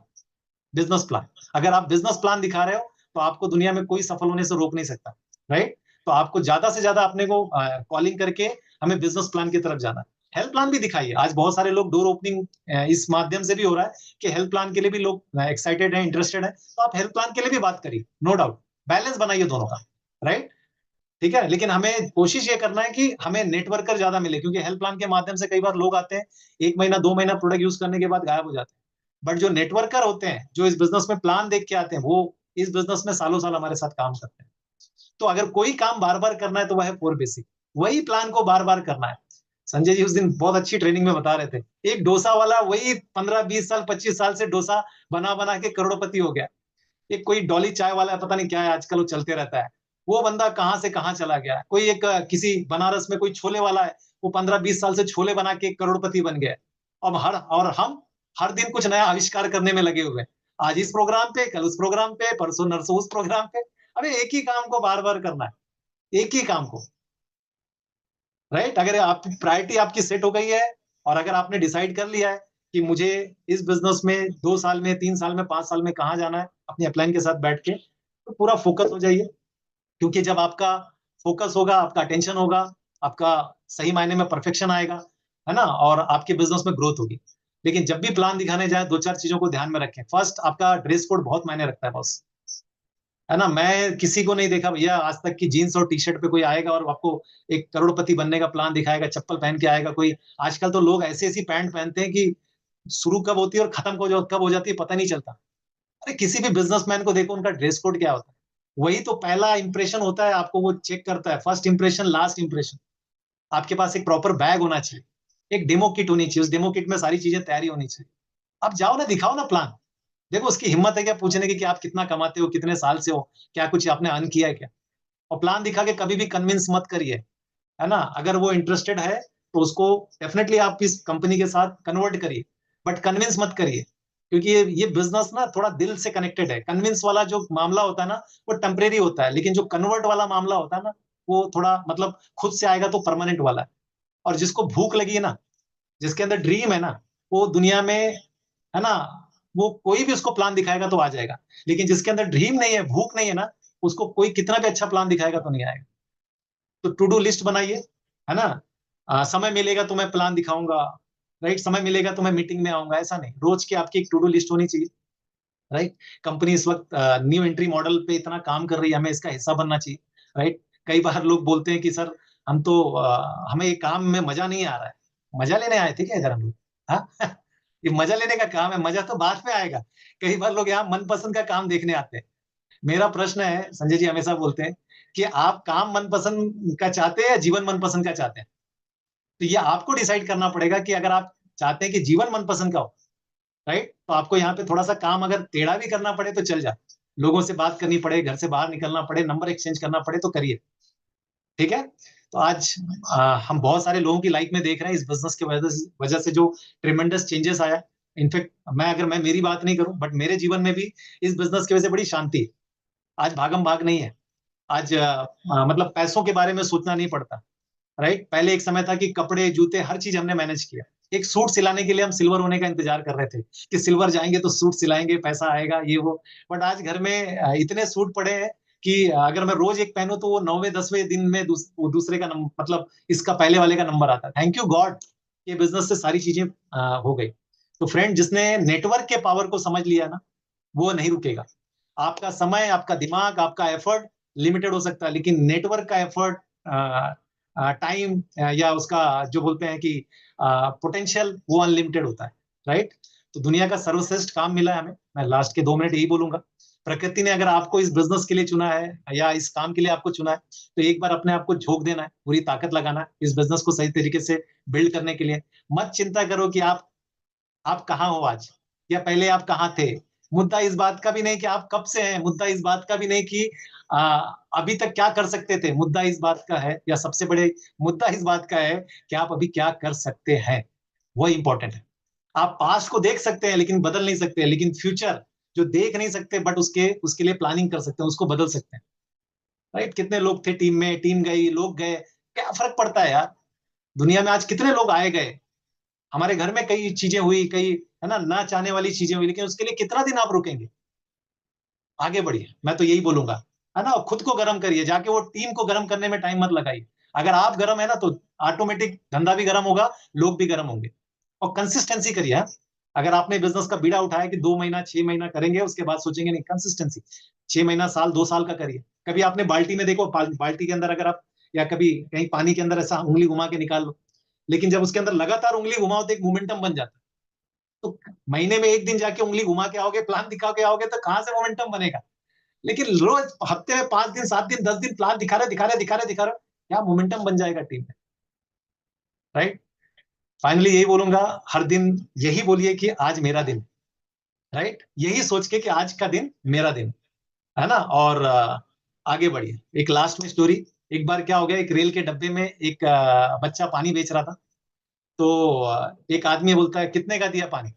बिजनेस प्लान, अगर आप बिजनेस प्लान दिखा रहे हो, तो आपको दुनिया में कोई सफल होने से रोक नहीं सकता, राइट? तो आपको ज्यादा से ज्यादा अपने को कॉलिंग करके हमें बिजनेस प्लान की तरफ जाना है। हेल्थ प्लान भी दिखाइए। आज बहुत सारे लोग डोर ओपनिंग इस माध्यम से भी हो रहा है कि हेल्थ प्लान के लिए भी लोग एक्साइटेड हैं, इंटरेस्टेड है, तो आप हेल्थ प्लान के लिए भी बात करिए, नो डाउट। बैलेंस बनाइए दोनों का, राइट? ठीक है, लेकिन हमें कोशिश ये करना है कि हमें नेटवर्कर ज्यादा मिले, क्योंकि हेल्थ प्लान के माध्यम से कई बार लोग आते हैं, 1 महीना 2 महीना प्रोडक्ट यूज करने के बाद गायब हो जाते हैं। बट जो नेटवर्कर होते हैं, जो इस बिजनेस में प्लान देख के आते हैं, वो इस बिजनेस में सालों साल हमारे साथ काम करते हैं। तो अगर कोई काम बार बार करना है तो वह है फोर बेसिक, वही प्लान को बार बार करना है। संजय जी उस दिन बहुत अच्छी ट्रेनिंग में बता रहे थे, एक डोसा वाला वही 15-20 साल 25 साल से डोसा बना बना के करोड़पति हो गया। एक कोई डॉली चाय वाला है, पता नहीं क्या है आजकल, वो चलते रहता है। वो बंदा कहाँ से कहाँ चला गया। कोई एक किसी बनारस में कोई छोले वाला है, वो 15-20 साल से छोले बना के करोड़पति बन गया। और हम हर दिन कुछ नया आविष्कार करने में लगे हुए हैं। आज इस प्रोग्राम पे, कल उस प्रोग्राम पे, परसों नरसों उस प्रोग्राम पे। अबे एक ही काम को बार बार करना है, एक ही काम को, राइट? अगर आप प्रायोरिटी आपकी सेट हो गई है, और अगर आपने डिसाइड कर लिया है कि मुझे इस बिजनेस में 2 साल में, 3 साल में, 5 साल में कहाँ जाना है, अपनी अपलाइन के साथ बैठ के तो पूरा फोकस हो जाइए। क्योंकि जब आपका फोकस होगा, आपका अटेंशन होगा, आपका सही मायने में परफेक्शन आएगा, है ना? और आपके बिजनेस में ग्रोथ होगी। लेकिन जब भी प्लान दिखाने जाए, 2-4 चीजों को ध्यान में रखें। फर्स्ट, आपका ड्रेस कोड बहुत मायने रखता है बॉस, है ना? मैं किसी को नहीं देखा भैया आज तक की जीन्स और टी शर्ट पे कोई आएगा और आपको एक करोड़पति बनने का प्लान दिखाएगा, चप्पल पहन के आएगा कोई। आजकल तो लोग ऐसी ऐसी पैंट पहनते हैं कि शुरू कब होती है और खत्म कब हो जाती है पता नहीं चलता। अरे किसी भी बिजनेसमैन को देखो, उनका ड्रेस कोड क्या होता है। वही तो पहला इंप्रेशन होता है, आपको वो चेक करता है। First impression, last impression. आपके पास एक प्रॉपर बैग होना चाहिए, एक डेमो किट होनी चाहिए, उस डेमो किट में सारी चीजें तैयारी होनी चाहिए। आप जाओ ना, दिखाओ ना प्लान। देखो उसकी हिम्मत है क्या पूछने की कि आप कितना कमाते हो, कितने साल से हो, क्या कुछ आपने अर्न किया है क्या? और प्लान दिखा के कभी भी कन्विंस मत करिए, है ना? अगर वो इंटरेस्टेड है तो उसको डेफिनेटली आप इस कंपनी के साथ कन्वर्ट करिए, बट कन्विंस मत करिए। क्योंकि ये बिजनेस ना थोड़ा दिल से कनेक्टेड है। कन्विंस वाला जो मामला होता है ना, वो टेम्परेरी होता है, लेकिन जो कन्वर्ट वाला मामला होता है ना, वो थोड़ा मतलब खुद से आएगा तो परमानेंट वाला है। और जिसको भूख लगी है ना, जिसके अंदर ड्रीम है ना, वो दुनिया में, है ना, वो कोई भी उसको प्लान दिखाएगा तो आ जाएगा। लेकिन जिसके अंदर ड्रीम नहीं है, भूख नहीं है ना, उसको कोई कितना भी अच्छा प्लान दिखाएगा तो नहीं आएगा। तो टू डू लिस्ट बनाइए, है ना। समय मिलेगा तो मैं प्लान दिखाऊंगा, राइट, समय मिलेगा तो मैं मीटिंग में आऊंगा, ऐसा नहीं। रोज की आपकी एक टू डू लिस्ट होनी चाहिए, राइट। कंपनी इस वक्त न्यू एंट्री मॉडल पे इतना काम कर रही है, हमें इसका हिस्सा बनना चाहिए, राइट। कई बार लोग बोलते हैं कि सर हम तो हमें ये काम में मजा नहीं आ रहा है। मजा लेने आए थे क्या इधर हम लोग? हाँ ये मजा लेने का काम है, मजा तो बाद में आएगा। कई बार लोग यहाँ मनपसंद का काम देखने आते हैं। मेरा प्रश्न है, संजय जी हमेशा बोलते हैं कि आप काम मनपसंद का चाहते हैं या जीवन मनपसंद का चाहते हैं? तो ये आपको डिसाइड करना पड़ेगा कि अगर आप चाहते हैं कि जीवन मनपसंद का हो, राइट, तो आपको यहाँ पे थोड़ा सा काम अगर टेढ़ा भी करना पड़े तो चल जाए। लोगों से बात करनी पड़े, घर से बाहर निकलना पड़े, नंबर एक्सचेंज करना पड़े तो करिए, ठीक है। तो आज हम बहुत सारे लोगों की लाइफ में देख रहे हैं इस बिजनेस की वजह से जो ट्रिमेंडस चेंजेस आया। इनफैक्ट मैं मेरी बात नहीं करूं, बट मेरे जीवन में भी इस बिजनेस की वजह से बड़ी शांति है। आज भागम भाग नहीं है। आज मतलब पैसों के बारे में सोचना नहीं पड़ता, राइट। पहले एक समय था कि कपड़े जूते हर चीज हमने मैनेज किया। एक सूट सिलाने के लिए हम सिल्वर होने का इंतजार कर रहे थे कि सिल्वर जाएंगे तो सूट सिलाएंगे, पैसा आएगा, ये वो। बट आज घर में इतने सूट पड़े हैं कि अगर मैं रोज एक पहनूं तो वो 9वें 10वें दिन में वो दूसरे का नंबर, मतलब इसका पहले वाले का नंबर आता है। थैंक यू गॉड, ये बिजनेस से सारी चीजें हो गई। तो फ्रेंड, जिसने नेटवर्क के पावर को समझ लिया ना, वो नहीं रुकेगा। आपका समय, आपका दिमाग, आपका एफर्ट लिमिटेड हो सकता है, लेकिन नेटवर्क का एफर्ट, टाइम या उसका जो बोलते हैं कि पोटेंशियल, वो अनलिमिटेड होता है, राइट। तो दुनिया का सर्वश्रेष्ठ काम मिला है हमें। मैं लास्ट के 2 मिनट यही बोलूंगा, प्रकृति ने अगर आपको इस बिजनेस के लिए चुना है या इस काम के लिए आपको चुना है, तो एक बार अपने आप को झोंक देना है, पूरी ताकत लगाना है इस बिजनेस को सही तरीके से बिल्ड करने के लिए। मत चिंता करो कि आप कहाँ हो आज, या पहले आप कहाँ थे। मुद्दा इस बात का भी नहीं कि आप कब से हैं, मुद्दा इस बात का भी नहीं कि आ, अभी तक क्या कर सकते थे। मुद्दा इस बात का है, या सबसे बड़े मुद्दा इस बात का है कि आप अभी क्या कर सकते हैं, वो इंपॉर्टेंट है। आप पास्ट को देख सकते हैं लेकिन बदल नहीं सकते, लेकिन फ्यूचर जो देख नहीं सकते बट उसके उसके लिए प्लानिंग कर सकते हैं, उसको बदल सकते हैं, राइट। कितने लोग थे टीम में, टीम गई, लोग गए, क्या फर्क पड़ता है यार। दुनिया में आज कितने लोग आए गए, हमारे घर में कई चीजें हुई, कई, है ना चाहने वाली चीजें हुई, लेकिन उसके लिए कितना दिन आप रुकेंगे? आगे बढ़िए, मैं तो यही बोलूंगा, है ना। खुद को गर्म करिए, जाके वो टीम को गर्म करने में टाइम मत लगाइए। अगर आप गर्म है ना, तो ऑटोमेटिक धंधा भी गर्म होगा, लोग भी गर्म होंगे। और कंसिस्टेंसी करिए, हाँ? अगर आपने बिजनेस का बीड़ा उठाया कि 2 महीना 6 महीना करेंगे, उसके बाद सोचेंगे नहीं, कंसिस्टेंसी 6 महीना, साल, 2 साल का करिए। कभी आपने बाल्टी में देखो, बाल्टी के अंदर अगर आप, या कभी कहीं पानी के अंदर ऐसा उंगली घुमा के निकाल लो, लेकिन जब उसके अंदर लगातार उंगली घुमाओ तो एक मोमेंटम बन जाता है। तो महीने में एक दिन जाके उंगली घुमा के आओगे, प्लान दिखा के आओगे, तो कहां से मोमेंटम बनेगा? लेकिन रोज हफ्ते में 5 दिन, 7 दिन, 10 दिन प्लान दिखा रहे, दिखा रहे, दिखा रहे, दिखा रहे, क्या मोमेंटम बन जाएगा टीम में, राइट। फाइनली यही बोलूंगा, हर दिन यही बोलिए कि आज मेरा दिन, राइट। यही सोच के कि आज का दिन मेरा दिन, है ना। और आगे बढ़िए। एक लास्ट में स्टोरी, एक बार क्या हो गया, एक रेल के डब्बे में एक बच्चा पानी बेच रहा था। तो एक आदमी बोलता है, कितने का दिया पानी?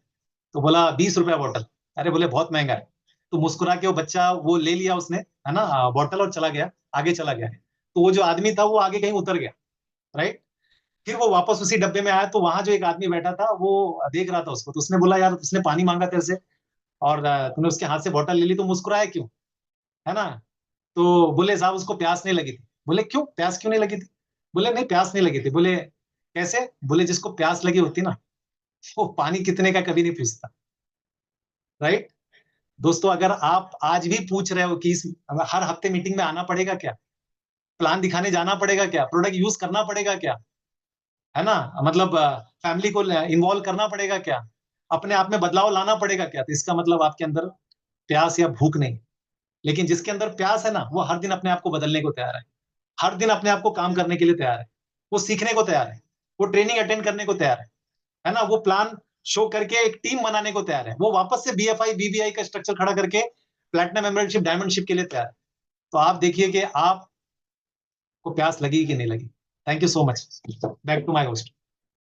तो बोला, 20 रुपया बॉटल। अरे बोले, बहुत महंगा है। तो मुस्कुरा के वो बच्चा वो ले लिया उसने, है ना, बॉटल, और चला गया, आगे चला गया। तो वो जो आदमी था वो आगे कहीं उतर गया, राइट। फिर वो वापस उसी डब्बे में आया, तो वहां जो एक आदमी बैठा था वो देख रहा था उसको। तो उसने बोला, यार उसने पानी मांगा तेरे से और तूने उसके हाथ से बॉटल ले ली, तो मुस्कुराया क्यों, है ना? तो बोले, साहब उसको प्यास नहीं लगी थी। बोले, क्यों, प्यास क्यों नहीं लगी थी? बोले, नहीं प्यास नहीं लगी थी। बोले, कैसे? बोले, जिसको प्यास लगी होती ना, वो पानी कितने का कभी नहीं पूछता, राइट। दोस्तों, अगर आप आज भी पूछ रहे हो कि हर हफ्ते मीटिंग में आना पड़ेगा क्या, प्लान दिखाने जाना पड़ेगा क्या, प्रोडक्ट यूज करना पड़ेगा क्या, है ना, मतलब फैमिली को इन्वॉल्व करना पड़ेगा क्या, अपने आप में बदलाव लाना पड़ेगा क्या, तो इसका मतलब आपके अंदर प्यास या भूख नहीं। लेकिन जिसके अंदर प्यास है ना, वो हर दिन अपने आप को बदलने को तैयार है, हर दिन अपने आप को काम करने के लिए तैयार है, वो सीखने को तैयार है, वो ट्रेनिंग अटेंड करने को तैयार है ना, वो प्लान शो करके एक टीम बनाने को तैयार है, वो वापस से बीएफआई बीबीआई का स्ट्रक्चर खड़ा करके प्लेटिनम मेंबरशिप, डायमंडशिप के लिए तैयार है। तो आप देखिए कि आपको प्यास लगी कि नहीं लगी। Thank you so much. Back to my host.